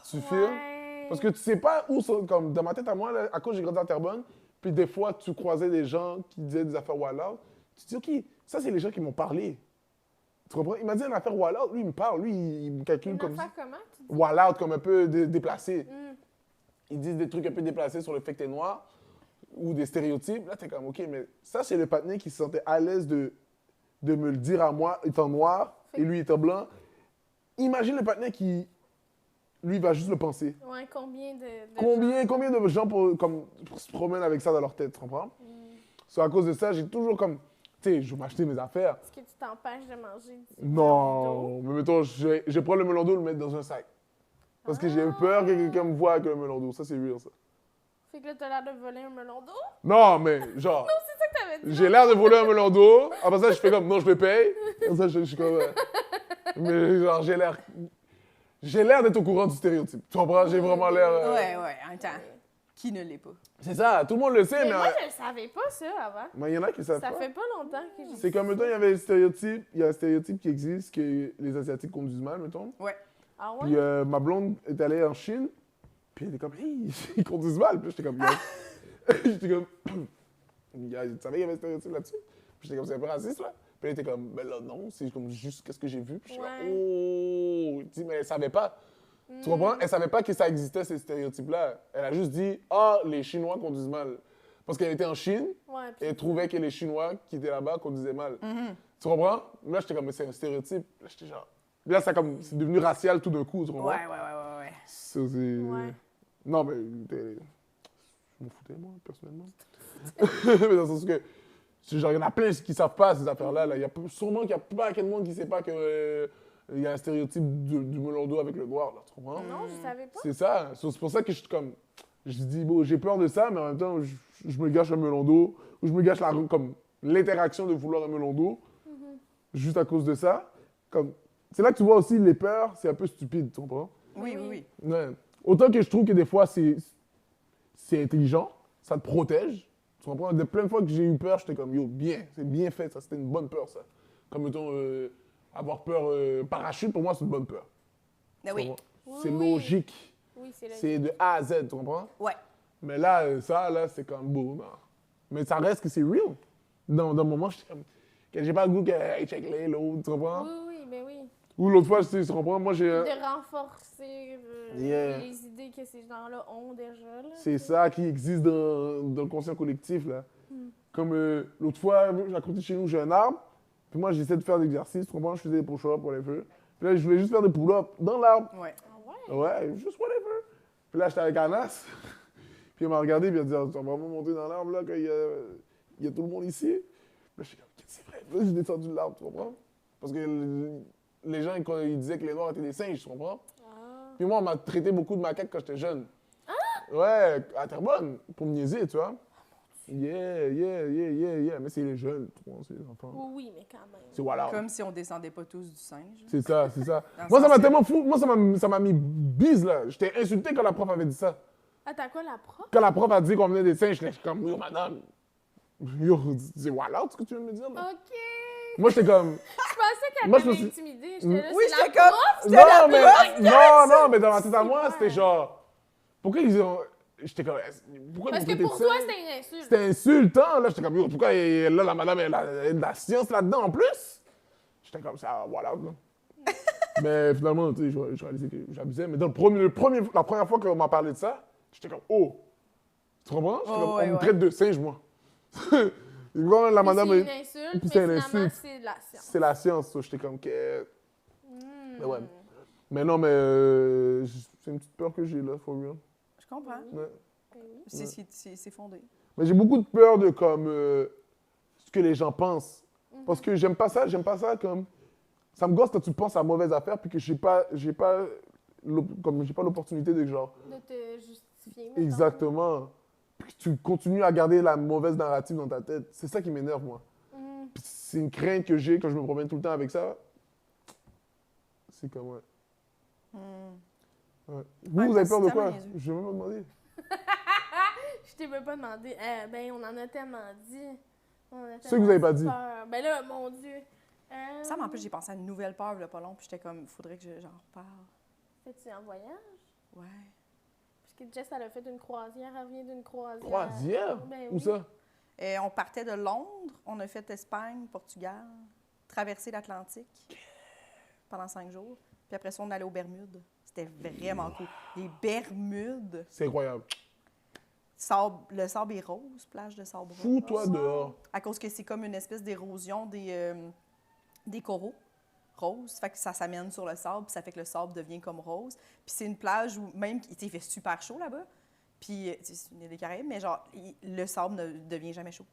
Tu filmes? Ouais. Parce que tu sais pas où, comme dans ma tête à moi, là, à cause j'ai grandi à Terrebonne, puis des fois tu croisais des gens qui disaient des affaires wild out, tu te dis, OK, ça c'est les gens qui m'ont parlé. Tu comprends? Il m'a dit une affaire wild out, lui il me parle, lui il me calcule Une comme affaire comment? Tu dis? wild out, comme un peu déplacé. Hmm. Ils disent des trucs un peu déplacés sur le fait que t'es noir ou des stéréotypes. Là, t'es comme, OK, mais ça, c'est le patiné qui se sentait à l'aise de me le dire à moi, étant noir, et lui étant blanc. Imagine le patiné qui, lui, va juste le penser. Ouais, combien de Combien de gens pour se promènent avec ça dans leur tête, tu comprends? So, à cause de ça, j'ai toujours comme, tu sais, je vais m'acheter mes affaires. Est-ce que tu t'empêches de manger du Non, mais mettons, je prends le melon d'eau, le mettre dans un sac. Parce que j'ai peur que quelqu'un me voie avec le melon d'eau. Ça, c'est real, ça. Fait que là, t'as l'air de voler un melon d'eau? Non, mais genre, C'est ça que t'avais dit. j'ai l'air de voler un melon d'eau. Après ça, je fais comme, non, je le paye. Comme ça, je suis comme, mais genre, j'ai l'air d'être au courant du stéréotype. Tu comprends? J'ai vraiment l'air... Ouais, en même temps. Qui ne l'est pas? C'est ça, tout le monde le sait, Mais mais... moi, je le savais pas, ça, avant. Mais il y en a qui savent Ça pas. fait pas longtemps que j'ai... C'est comme, mettons, il y avait le stéréotype, il y a un stéréotype qui existe, que les Asiatiques conduisent mal, mettons. Ouais. Ah ouais? Puis ma blonde est allée en Chine, puis elle était comme, hey, ils conduisent mal. Puis j'étais comme, j'étais comme, tu savais qu'il y avait un stéréotype là-dessus? Puis j'étais comme, c'est un peu raciste, là. Puis elle était comme, ben là, non, c'est comme juste qu'est-ce que j'ai vu. Puis j'étais Ouais. comme, oh, tu dis, mais elle savait pas. Tu comprends? Elle savait pas que ça existait, ces stéréotypes-là. Elle a juste dit, ah, les Chinois conduisent mal. Parce qu'elle était en Chine, Ouais, et puis elle trouvait que les Chinois qui étaient là-bas conduisaient mal. Tu comprends? Là, j'étais comme, mais c'est un stéréotype. Là, j'étais genre. Là, c'est devenu racial tout d'un coup, tu comprends? Ouais. Ça, c'est. Ouais. Non, mais. Je m'en foutais, moi, personnellement. Mais dans le sens que. Genre, il y en a plein qui savent pas ces affaires-là. Là. Sûrement qu'il y a pas de monde qui sait pas que. Il y a un stéréotype du melon d'eau avec le noir, là, tu comprends? non, je savais pas. C'est ça. C'est pour ça que je suis comme. je dis, bon, j'ai peur de ça, mais en même temps, je me gâche un melon d'eau, ou je me gâche comme l'interaction de vouloir un melon d'eau, juste à cause de ça. Comme, c'est là que tu vois aussi les peurs, c'est un peu stupide, tu comprends? Oui, oui, oui. Ouais. Autant que je trouve que des fois, c'est intelligent, ça te protège. Tu comprends? De plein de fois que j'ai eu peur, j'étais comme, yo, bien, c'est bien fait, ça, c'était une bonne peur, ça. Comme, mettons, avoir peur parachute, pour moi, c'est une bonne peur. Ah Tu oui. comprends? C'est Oui. logique. Oui, c'est là. C'est de A à Z, tu comprends? Ouais. Mais là, ça, là, c'est comme beau, non. Mais ça reste que c'est real. Dans le moment, j'étais comme, que j'ai pas le goût que, hey, check les l'autre, tu comprends? Oui, ben oui. Ou l'autre fois, tu comprends, moi, j'ai... De renforcer Yeah. les idées que ces gens-là ont déjà. Là. C'est ça qui existe dans le conscient collectif, là. Comme l'autre fois, à côté de chez nous, j'ai un arbre. Puis moi, j'essaie de faire des exercices, tu comprends? Je faisais des push-ups, whatever. Puis là, je voulais juste faire des pull-ups dans l'arbre. Ouais. Ah ouais? Ouais, juste whatever. Puis là, j'étais avec Anas. Puis il m'a regardé, puis il a dit, tu vas vraiment monter dans l'arbre, là, qu'il y a tout le monde ici? Puis là, j'étais comme, c'est vrai. Puis là, j'ai descendu de l'arbre, tu comprends? Parce que les gens, ils disaient que les Noirs étaient des singes, tu comprends? Ah. Puis moi, on m'a traité beaucoup de macaque quand j'étais jeune. Ouais, à Terrebonne, pour me niaiser, tu vois. Yeah. Mais c'est les jeunes, tu vois, c'est les enfants. Oui, mais quand même. C'est voilà. Comme si on descendait pas tous du singe. C'est ça. Dans le Moi, ça sens m'a que- tellement fou. Moi, ça m'a mis bise, là. J'étais insulté quand la prof avait dit ça. Attends, quoi, la prof? Quand la prof a dit qu'on venait des singes, j'étais comme, yo, madame. Yo, c'est voilà ce que tu viens de me dire, là. OK. Moi, j'étais comme. Je pensais qu'elle Moi, je me t'avait suis- intimidée. J'étais là, Oui, c'est j'étais la comme- prof? Non, mais dans ma tête à moi, Ouais. c'était genre. Pourquoi ils ont. J'étais comme. Pourquoi Parce ils que m'ont traité pour de toi, singe? c'était une insulte. C'était insultant, là. J'étais comme, yo, pourquoi là, la madame, elle a de la science là-dedans en plus? J'étais comme ça, voilà. Là. Mais finalement, tu sais, je réalisais que j'abusais. Mais dans la première fois qu'on m'a parlé de ça, j'étais comme, oh. Tu comprends? J'étais comme, ouais, on me ouais. traite de singe, moi. Et quand la madame, C'est une insulte, puis mais c'est une finalement, insulte. c'est de la science. c'est la science, ça. J'étais comme, que. Mais ouais. Hmm. Mais non, mais c'est une petite peur que j'ai, là, for real. Je comprends. Ouais. Oui. C'est fondé. Mais j'ai beaucoup de peur de comme ce que les gens pensent. Parce que j'aime pas ça comme ça me gosse quand tu penses à mauvaise affaire puis que j'ai pas l'opportunité de genre De te justifier. mettons. exactement puis que tu continues à garder la mauvaise narrative dans ta tête. C'est ça qui m'énerve moi. Hmm. Puis c'est une crainte que j'ai quand je me promène tout le temps avec ça. C'est comme ouais. Ouais. Vous avez peur de quoi? tellement niaiseux. Je vais même pas demander. Je t'ai même pas demandé. Ben, on en a tellement dit. On a Ce que vous avez pas dit. peur. Ben là, mon Dieu. Ça, mais en plus, j'ai pensé à une nouvelle peur, là, pas long, puis j'étais comme, il faudrait que j'en reparle. Fais-tu en voyage? Ouais. Parce que Jess, elle a fait une croisière. Elle revient d'une croisière. Croisière? Ben Où oui. ça? Et on partait de Londres, on a fait Espagne, Portugal, traversé l'Atlantique pendant 5 jours. Puis après ça, on allait aux Bermudes. C'était vraiment cool. Les Bermudes, C'est incroyable. le sable est rose, plage de sable rose. Fous-toi dehors. À cause que c'est comme une espèce d'érosion des coraux roses. Fait que ça s'amène sur le sable, puis ça fait que le sable devient comme rose. Puis c'est une plage où même, il fait super chaud là-bas. Puis c'est une île des Caraïbes, mais genre, le sable ne devient jamais chaud.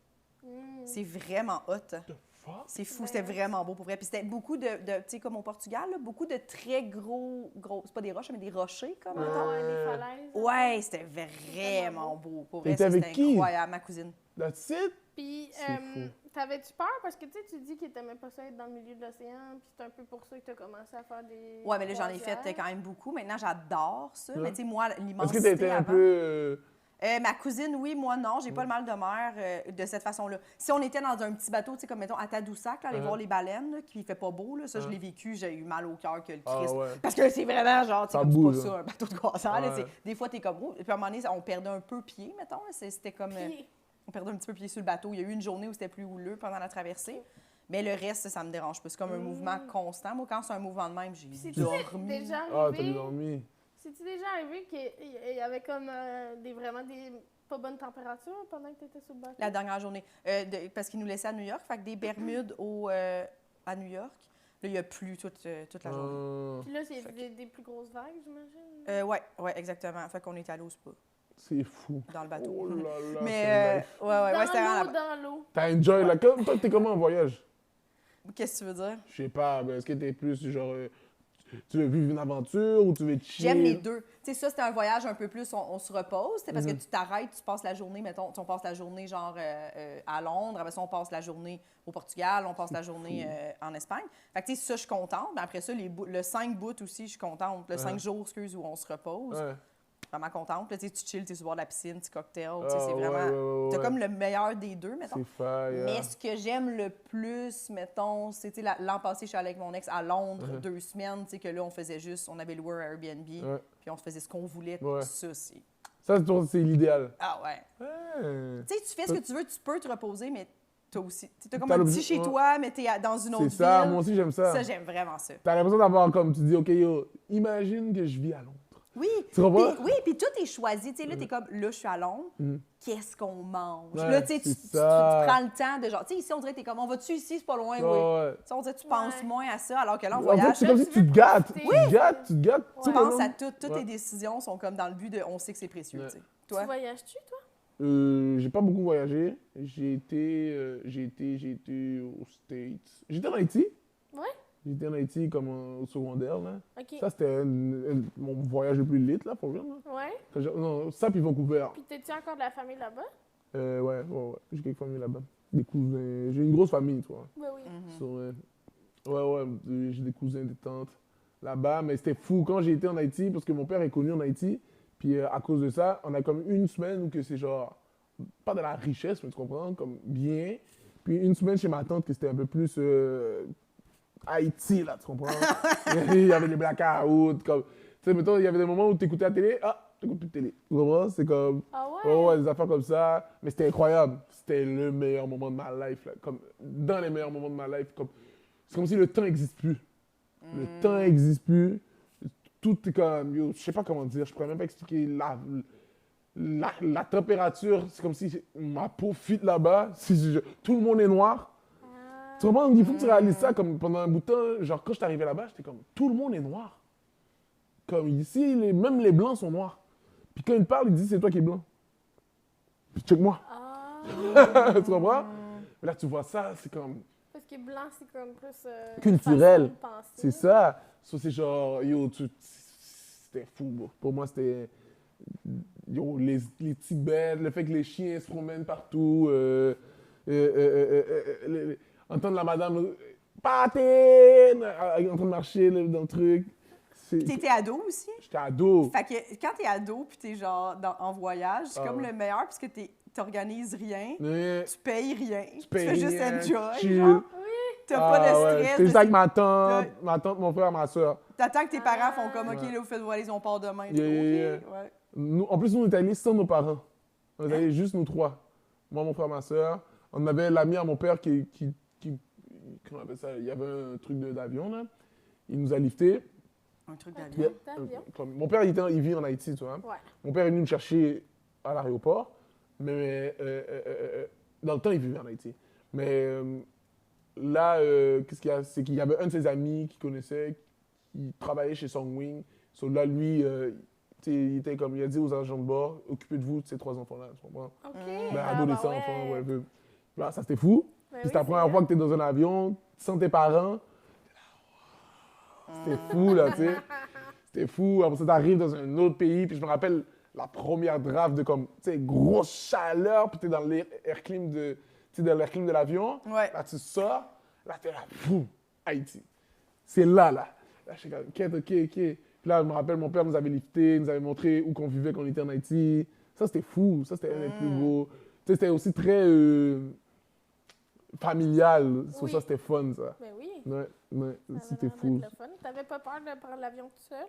Hmm. C'est vraiment hot. The fuck? C'est fou, Ben, c'était vraiment beau pour vrai. Puis c'était beaucoup de tu sais, comme au Portugal, là, beaucoup de très gros, c'est pas des roches, mais des rochers, comme, Ah, mettons. ouais, les falaises. Ouais, c'était vraiment beau. Pour vrai, T'étais ça, avec c'était qui? incroyable, ma cousine. That's it? Puis, C'est fou. t'avais-tu peur? Parce que tu dis que t'aimais pas ça être dans le milieu de l'océan, puis c'est un peu pour ça que t'as commencé à faire des. Ouais, mais là, j'en ai fait croisières. quand même beaucoup. Maintenant, j'adore ça. Ouais. Mais tu sais, moi, Est-ce l'immensité que t'as été un avant- peu. Ma cousine, oui, moi, non. J'ai pas le mal de mer de cette façon-là. Si on était dans un petit bateau, tu sais, comme mettons à Tadoussac, là, aller Ouais. voir les baleines, là, qui fait pas beau, là, ça, je Ouais. l'ai vécu, j'ai eu mal au cœur que le Ah Christ. ouais. Parce que c'est vraiment genre, tu sais, Ça comme c'est bouge, pas hein. ça, un bateau de croisière. là, Ouais. tu sais. Des fois, t'es comme, oh. Puis à un moment donné, on perdait un peu pied, mettons. Là, c'était comme. Puis, On perdait un petit peu pied sur le bateau. Il y a eu une journée où c'était plus houleux pendant la traversée. Mais le reste, ça me dérange pas. C'est comme un mouvement constant. Moi, quand c'est un mouvement de même, j'ai c'est-tu dormi. déjà Ah, t'as arrivé? dormi. C'est-tu déjà arrivé qu'il y avait comme vraiment des pas bonnes températures pendant que t'étais sur le bateau? La dernière journée. Parce qu'ils nous laissaient à New York. Fait que des Bermudes à New York. Là, il y a plu toute la journée. Ah, Puis là, c'est des plus grosses vagues, j'imagine? Ouais, exactement. Fait qu'on était allé au spa, c'est fou. dans le bateau. Oh là là. Mais, c'est life. ouais, c'était vraiment Dans là-bas. l'eau. T'as enjoy là. Toi, t'es comment en voyage? Qu'est-ce que tu veux dire? Je sais pas, ben, est-ce que t'es plus genre. tu veux vivre une aventure ou tu veux chill? J'aime les deux. Tu sais, ça, c'était un voyage un peu plus, on se repose. C'est parce que tu t'arrêtes, tu passes la journée, mettons, on passe la journée genre à Londres, après ça, on passe la journée au Portugal, on passe la journée en Espagne. Fait que, tu sais, ça, je suis contente. Mais après ça, le 5 bouts aussi, je suis contente. Le 5 jours, excuse, où on se repose. Ouais. Vraiment contente. Là, tu sais, tu chill, tu es sur le bord de la piscine, petit cocktail. Tu sais, c'est ouais, vraiment. ouais, T'as ouais. comme le meilleur des deux, mettons. C'est fire. Mais ce que j'aime le plus, mettons, c'est, tu sais, l'an passé, je suis allée avec mon ex à Londres 2 semaines, tu sais, que là, on faisait juste, on avait loué un Airbnb, puis on faisait ce qu'on voulait. Ouais. Ça, c'est. Ça, c'est l'idéal. Ah ouais. Ouais. Tu sais, tu fais ce que tu veux, tu peux te reposer, mais t'as aussi. T'as comme T'as un petit l'objet- chez ouais. toi, mais t'es dans une autre C'est ça, ville. moi aussi, j'aime ça. Ça, j'aime vraiment ça. T'as l'impression d'avoir, comme tu dis, OK, yo, imagine que je vis à Londres. Oui. Tu comprends? Oui, puis tout est choisi. Tu sais, là, t'es comme, là, je suis à Londres. Qu'est-ce qu'on mange? Ouais, Là, tu sais, tu c'est ça. prends le temps de genre, tu sais, ici, on dirait que t'es comme, on va-tu ici, c'est pas loin, oui. Ouais. Tu sais, on dirait que tu penses Ouais. moins à ça, alors que là, en En fait, voyage, c'est comme si tu te gâtes. Tu te gâtes. Tu tu sais, penses le à nom- tout. Toutes Ouais. tes décisions sont comme dans le but de, on sait que c'est précieux, Ouais. tu sais. Toi? Tu voyages-tu, toi? J'ai pas beaucoup voyagé. J'ai été aux States. J'étais en Haïti. Ouais? J'étais en Haïti comme au secondaire, là. OK. Ça, c'était mon voyage le plus lit, là, pour vrai, là. Ouais? Non, ça, puis Vancouver. Puis t'es-tu encore de la famille là-bas? Ouais. J'ai quelques familles là-bas. Des cousins. J'ai une grosse famille, tu vois. Oui, oui. J'ai des cousins, des tantes là-bas. Mais c'était fou quand j'ai été en Haïti, parce que mon père est connu en Haïti. Puis à cause de ça, on a comme une semaine où que c'est genre, pas de la richesse, mais tu comprends, comme bien. Puis une semaine chez ma tante que c'était un peu plus Haïti, là, tu comprends? Il y avait les blackouts, comme... Tu sais, mettons, il y avait des moments où tu écoutais la télé, t'écoutes plus de télé. Tu comprends? C'est comme... Ah ouais? Ouais, des affaires comme ça. Mais c'était incroyable. C'était le meilleur moment de ma life, là. Comme, dans les meilleurs moments de ma life. Comme, c'est comme si le temps n'existe plus. Le temps n'existe plus. Tout est comme... Yo, je sais pas comment dire. Je pourrais même pas expliquer la température. C'est comme si ma peau fit là-bas. Tout le monde est noir. Tu comprends? Il faut que tu réalises ça. Comme pendant un bout de temps, genre quand je suis arrivé là-bas, j'étais comme... Tout le monde est noir. Comme ici, même les blancs sont noirs. Puis quand ils parlent, ils disent c'est toi qui es blanc. Puis check-moi. Ah! Tu comprends? Mais là, tu vois ça, c'est comme Parce que blanc, c'est comme plus... culturel. façon de penser. C'est ça. Ça, c'est genre, yo, c'était fou, bro. Pour moi, c'était, yo, les petits bêtes, le fait que les chiens se promènent partout, entendre la madame, patine, en train de marcher là, dans le truc. T'étais ado aussi? J'étais ado. Fait que quand t'es ado puis t'es genre en voyage, c'est comme ouais. le meilleur parce que t'organises rien, Ouais. tu payes rien, tu payes fais juste rien, enjoy, chill. genre. T'as pas de ouais. stress. J'étais juste avec ma tante, mon frère, ma soeur. T'attends que tes parents font comme, OK, Ouais. là, vous faites voler, on part demain. Yeah, yeah, OK, ouais. En plus, nous, on est allés sans nos parents. On est allés juste nous trois. Moi, mon frère, ma soeur. On avait l'ami à mon père qui comment on appelle ça? Il y avait un truc d'avion, là. Il nous a liftés. Un truc Ok. d'avion. D'avion. Mon père, il vit en Haïti, tu vois. Ouais. Mon père est venu me chercher à l'aéroport. Mais dans le temps, il vivait en Haïti. Mais là, qu'est-ce qu'il y a? C'est qu'il y avait un de ses amis qu'il connaissait qui travaillait chez Songwing. So, là, lui, il était comme, il a dit aux agents de bord, occupez de vous de ces 3 enfants-là, tu comprends? OK. Ben, Ah, adolescents, bah ouais. enfants, ouais. Là, ça, c'était fou. Ben Puis oui, c'est la première c'est fois que tu es dans un avion, sans tes parents. C'était fou, là, tu sais. C'était fou. Après ça, t'arrives dans un autre pays, puis je me rappelle la première draft de comme, tu sais, grosse chaleur, puis t'es dans l'air clim de, tu sais, dans l'air clim de l'avion. Ouais. Là, tu sors, là, t'es là, fou, Haïti. C'est là. Là, je suis comme, OK. Puis là, je me rappelle, mon père nous avait lifté, nous avait montré où qu'on vivait quand on était en Haïti. Ça, c'était fou. Ça, c'était un des plus beaux. Tu sais, c'était aussi très familial. So, Oui. ça, c'était fun, ça. Ben oui. Ouais, Ça avait c'était l'air fou. d'être le fun. T'avais pas peur de prendre l'avion tout seul?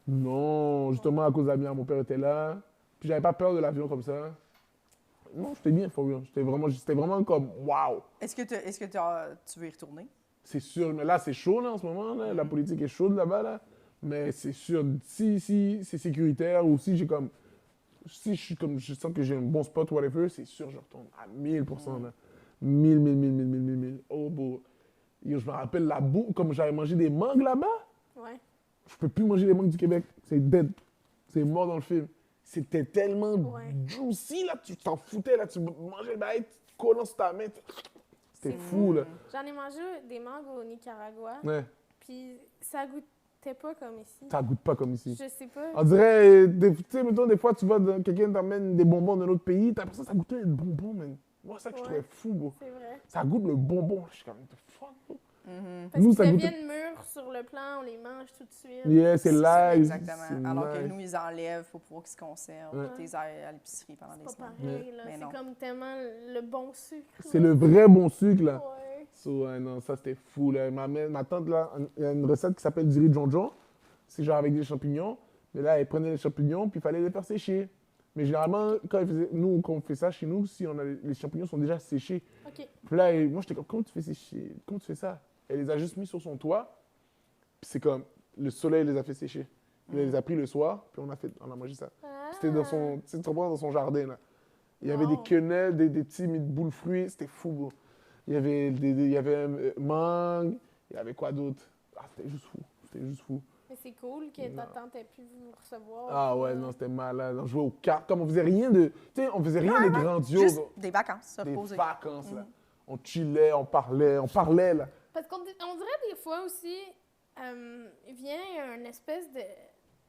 Non, justement, à cause de la mienne, mon père était là. Puis j'avais pas peur de l'avion comme ça. Non, j'étais bien, for real. C'était vraiment comme, waouh. Est-ce que tu veux y retourner? C'est sûr, mais là, c'est chaud, là, en ce moment. Là. La politique est chaude là-bas, là. Mais c'est sûr, si c'est sécuritaire ou si j'ai comme... Si je sens que j'ai un bon spot, whatever, c'est sûr, je retourne à 1000%, là. 1000. Oh, beau. Yo, je me rappelle la boue, comme j'avais mangé des mangues là-bas. Ouais. Je peux plus manger les mangues du Québec. C'est dead. C'est mort dans le film. C'était tellement Ouais. juicy, là. Tu t'en foutais, là. Tu mangeais le bail, tu collant sur ta main. C'était fou, là. J'en ai mangé des mangues au Nicaragua. Ouais. Puis ça goûte goûtait pas comme ici. Ça goûte pas comme ici. Je sais pas. On dirait, tu sais, mettons, des fois, tu vas, quelqu'un t'amène des bonbons d'un autre pays, t'as l'impression que ça goûte les bonbons, man. Moi, c'est ça que je Ouais. trouvais fou, bro. C'est vrai. Ça goûte le bonbon. Je suis comme, the fuck, bro. Parce Nous, qu'ils ça goûte- deviennent mûrs sur le plan, on les mange tout de suite. Yeah, c'est ça, live. exactement. c'est Alors que nice. nous, ils enlèvent pour pouvoir qu'ils se conservent. Ouais. T'es à l'épicerie pendant des C'est pas semaines. pareil, là. Mais C'est non. comme tellement le bon sucre. C'est le vrai bon sucre, là. Ouais. So, ouais, non, ça, c'était fou, là. Ma tante, là, il y a une recette qui s'appelle du riz de jonjon. C'est genre avec des champignons. Mais là, elle prenait les champignons, puis il fallait les faire sécher. Mais généralement, quand on fait ça chez nous, si on a les champignons sont déjà séchés. OK. Puis là, moi, j'étais comme, comment tu fais sécher? Comment tu fais ça? Elle les a juste mis sur son toit. Puis c'est comme, le soleil les a fait sécher. Puis elle les a pris le soir, puis on a mangé ça. C'était dans son, tu sais, tu comprends, dans son jardin, là. Il y avait des Wow. quenelles, des petits boules fruits, c'était fou, bro. Il y avait, il y avait mangue, il y avait quoi d'autre? Ah, c'était juste fou, c'était juste fou. Mais c'est cool que ta Non. tante ait pu vous recevoir. Ah ouais, non, c'était malade. On jouait aux cartes, comme on faisait rien de, tu sais, on faisait rien de grandiose. Juste des vacances, se Des reposer. vacances, là. On chillait, on parlait, là. Parce qu'on on dirait des fois aussi, il vient une espèce de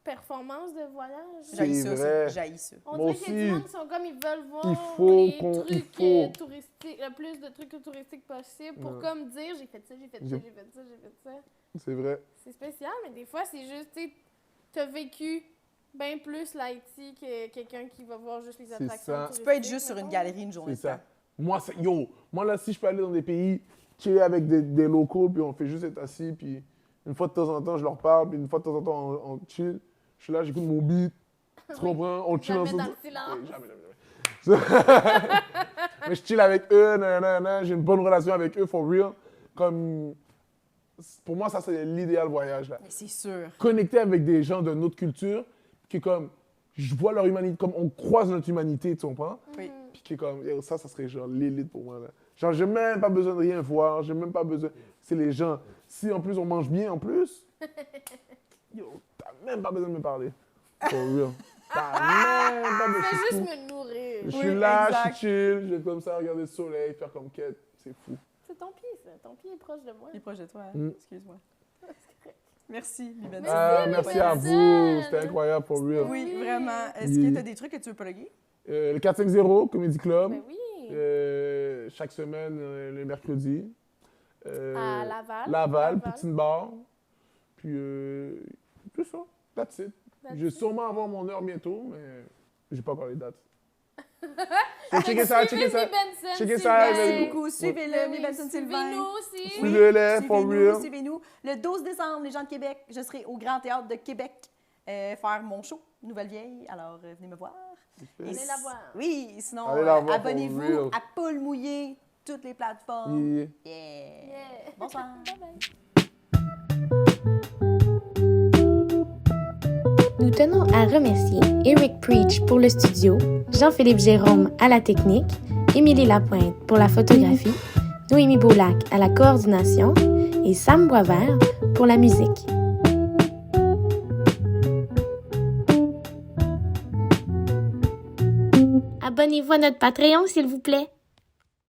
performance de voyage. J'haïs C'est ça, vrai. j'haïs ça. On Moi dirait qu'il y a du aussi. monde qui sont comme, ils veulent voir Il faut les qu'on- il trucs faut. touristiques, le plus de trucs touristiques possible pour Ouais. comme dire, j'ai fait ça, j'ai fait ça, J'ai- j'ai fait ça, j'ai fait ça. C'est vrai. C'est spécial, mais des fois, c'est juste, tu sais, t'as vécu bien plus l'Haïti que quelqu'un qui va voir juste les C'est attractions ça. Tu peux être touristiques, juste sur une mettons. galerie une journée C'est de ça. temps. Moi là, si je peux aller dans des pays, chiller avec des locaux, puis on fait juste être assis, puis une fois de temps en temps, je leur parle, puis une fois de temps en temps, on chill. Je suis là, j'écoute mon beat, tu comprends? On chill Jamais ensemble. dans le silence. Jamais. Mais je chill avec eux, nanana, j'ai une bonne relation avec eux, for real. Comme, pour moi, ça, c'est l'idéal voyage, là. Mais c'est sûr. Connecter avec des gens de notre culture, qui comme, je vois leur humanité, comme on croise notre humanité, tu comprends? Oui. Puis qui est comme, yo, ça serait genre l'élite pour moi, là. Genre, j'ai même pas besoin de rien voir, j'ai même pas besoin... C'est les gens. Si en plus on mange bien, en plus, yo, t'as même pas besoin de me parler. For real. T'as même pas besoin Fais de juste tout. me nourrir. Je Oui, suis là, exact. je suis chill, je vais comme ça regarder le soleil, faire comme quête, c'est fou. C'est ton pied, ça. Ton pied est proche de moi. Il est proche de toi, hein? Mm. Excuse-moi. Merci, Libenson. Merci, Merci à Libenson. vous, c'était incroyable, for real. Oui, Oui. vraiment. Est-ce Oui. que tu as des trucs que tu veux plugger? Le 450 Comedy Club, Ben oui. chaque semaine, le mercredi. À Laval. Laval, Poutine Bar. Puis, c'est ça, that's it. That's Je vais it. sûrement avoir mon heure bientôt, mais j'ai pas encore les dates. Checkez ça, checkez ça. Checkez ça, Merci Evelyn. beaucoup. Suivez-le, Libenson Sylvain. Suivez-nous aussi. Suivez-le, for suivez-nous, real. suivez-nous. Le 12 décembre, les gens de Québec, je serai au Grand Théâtre de Québec faire mon show, Nouvelle-Vieille. Alors, venez me voir. Et Allez la voir. Oui, sinon, Allez la voir, for abonnez-vous real. à Paul Mouillé, toutes les plateformes. Yeah. Yeah. Yeah. Bonsoir. Bye bye. Nous tenons à remercier Eric Preach pour le studio, Jean-Philippe Jérôme à la technique, Émilie Lapointe pour la photographie, Noémie Boulac à la coordination et Sam Boisvert pour la musique. Abonnez-vous à notre Patreon, s'il vous plaît.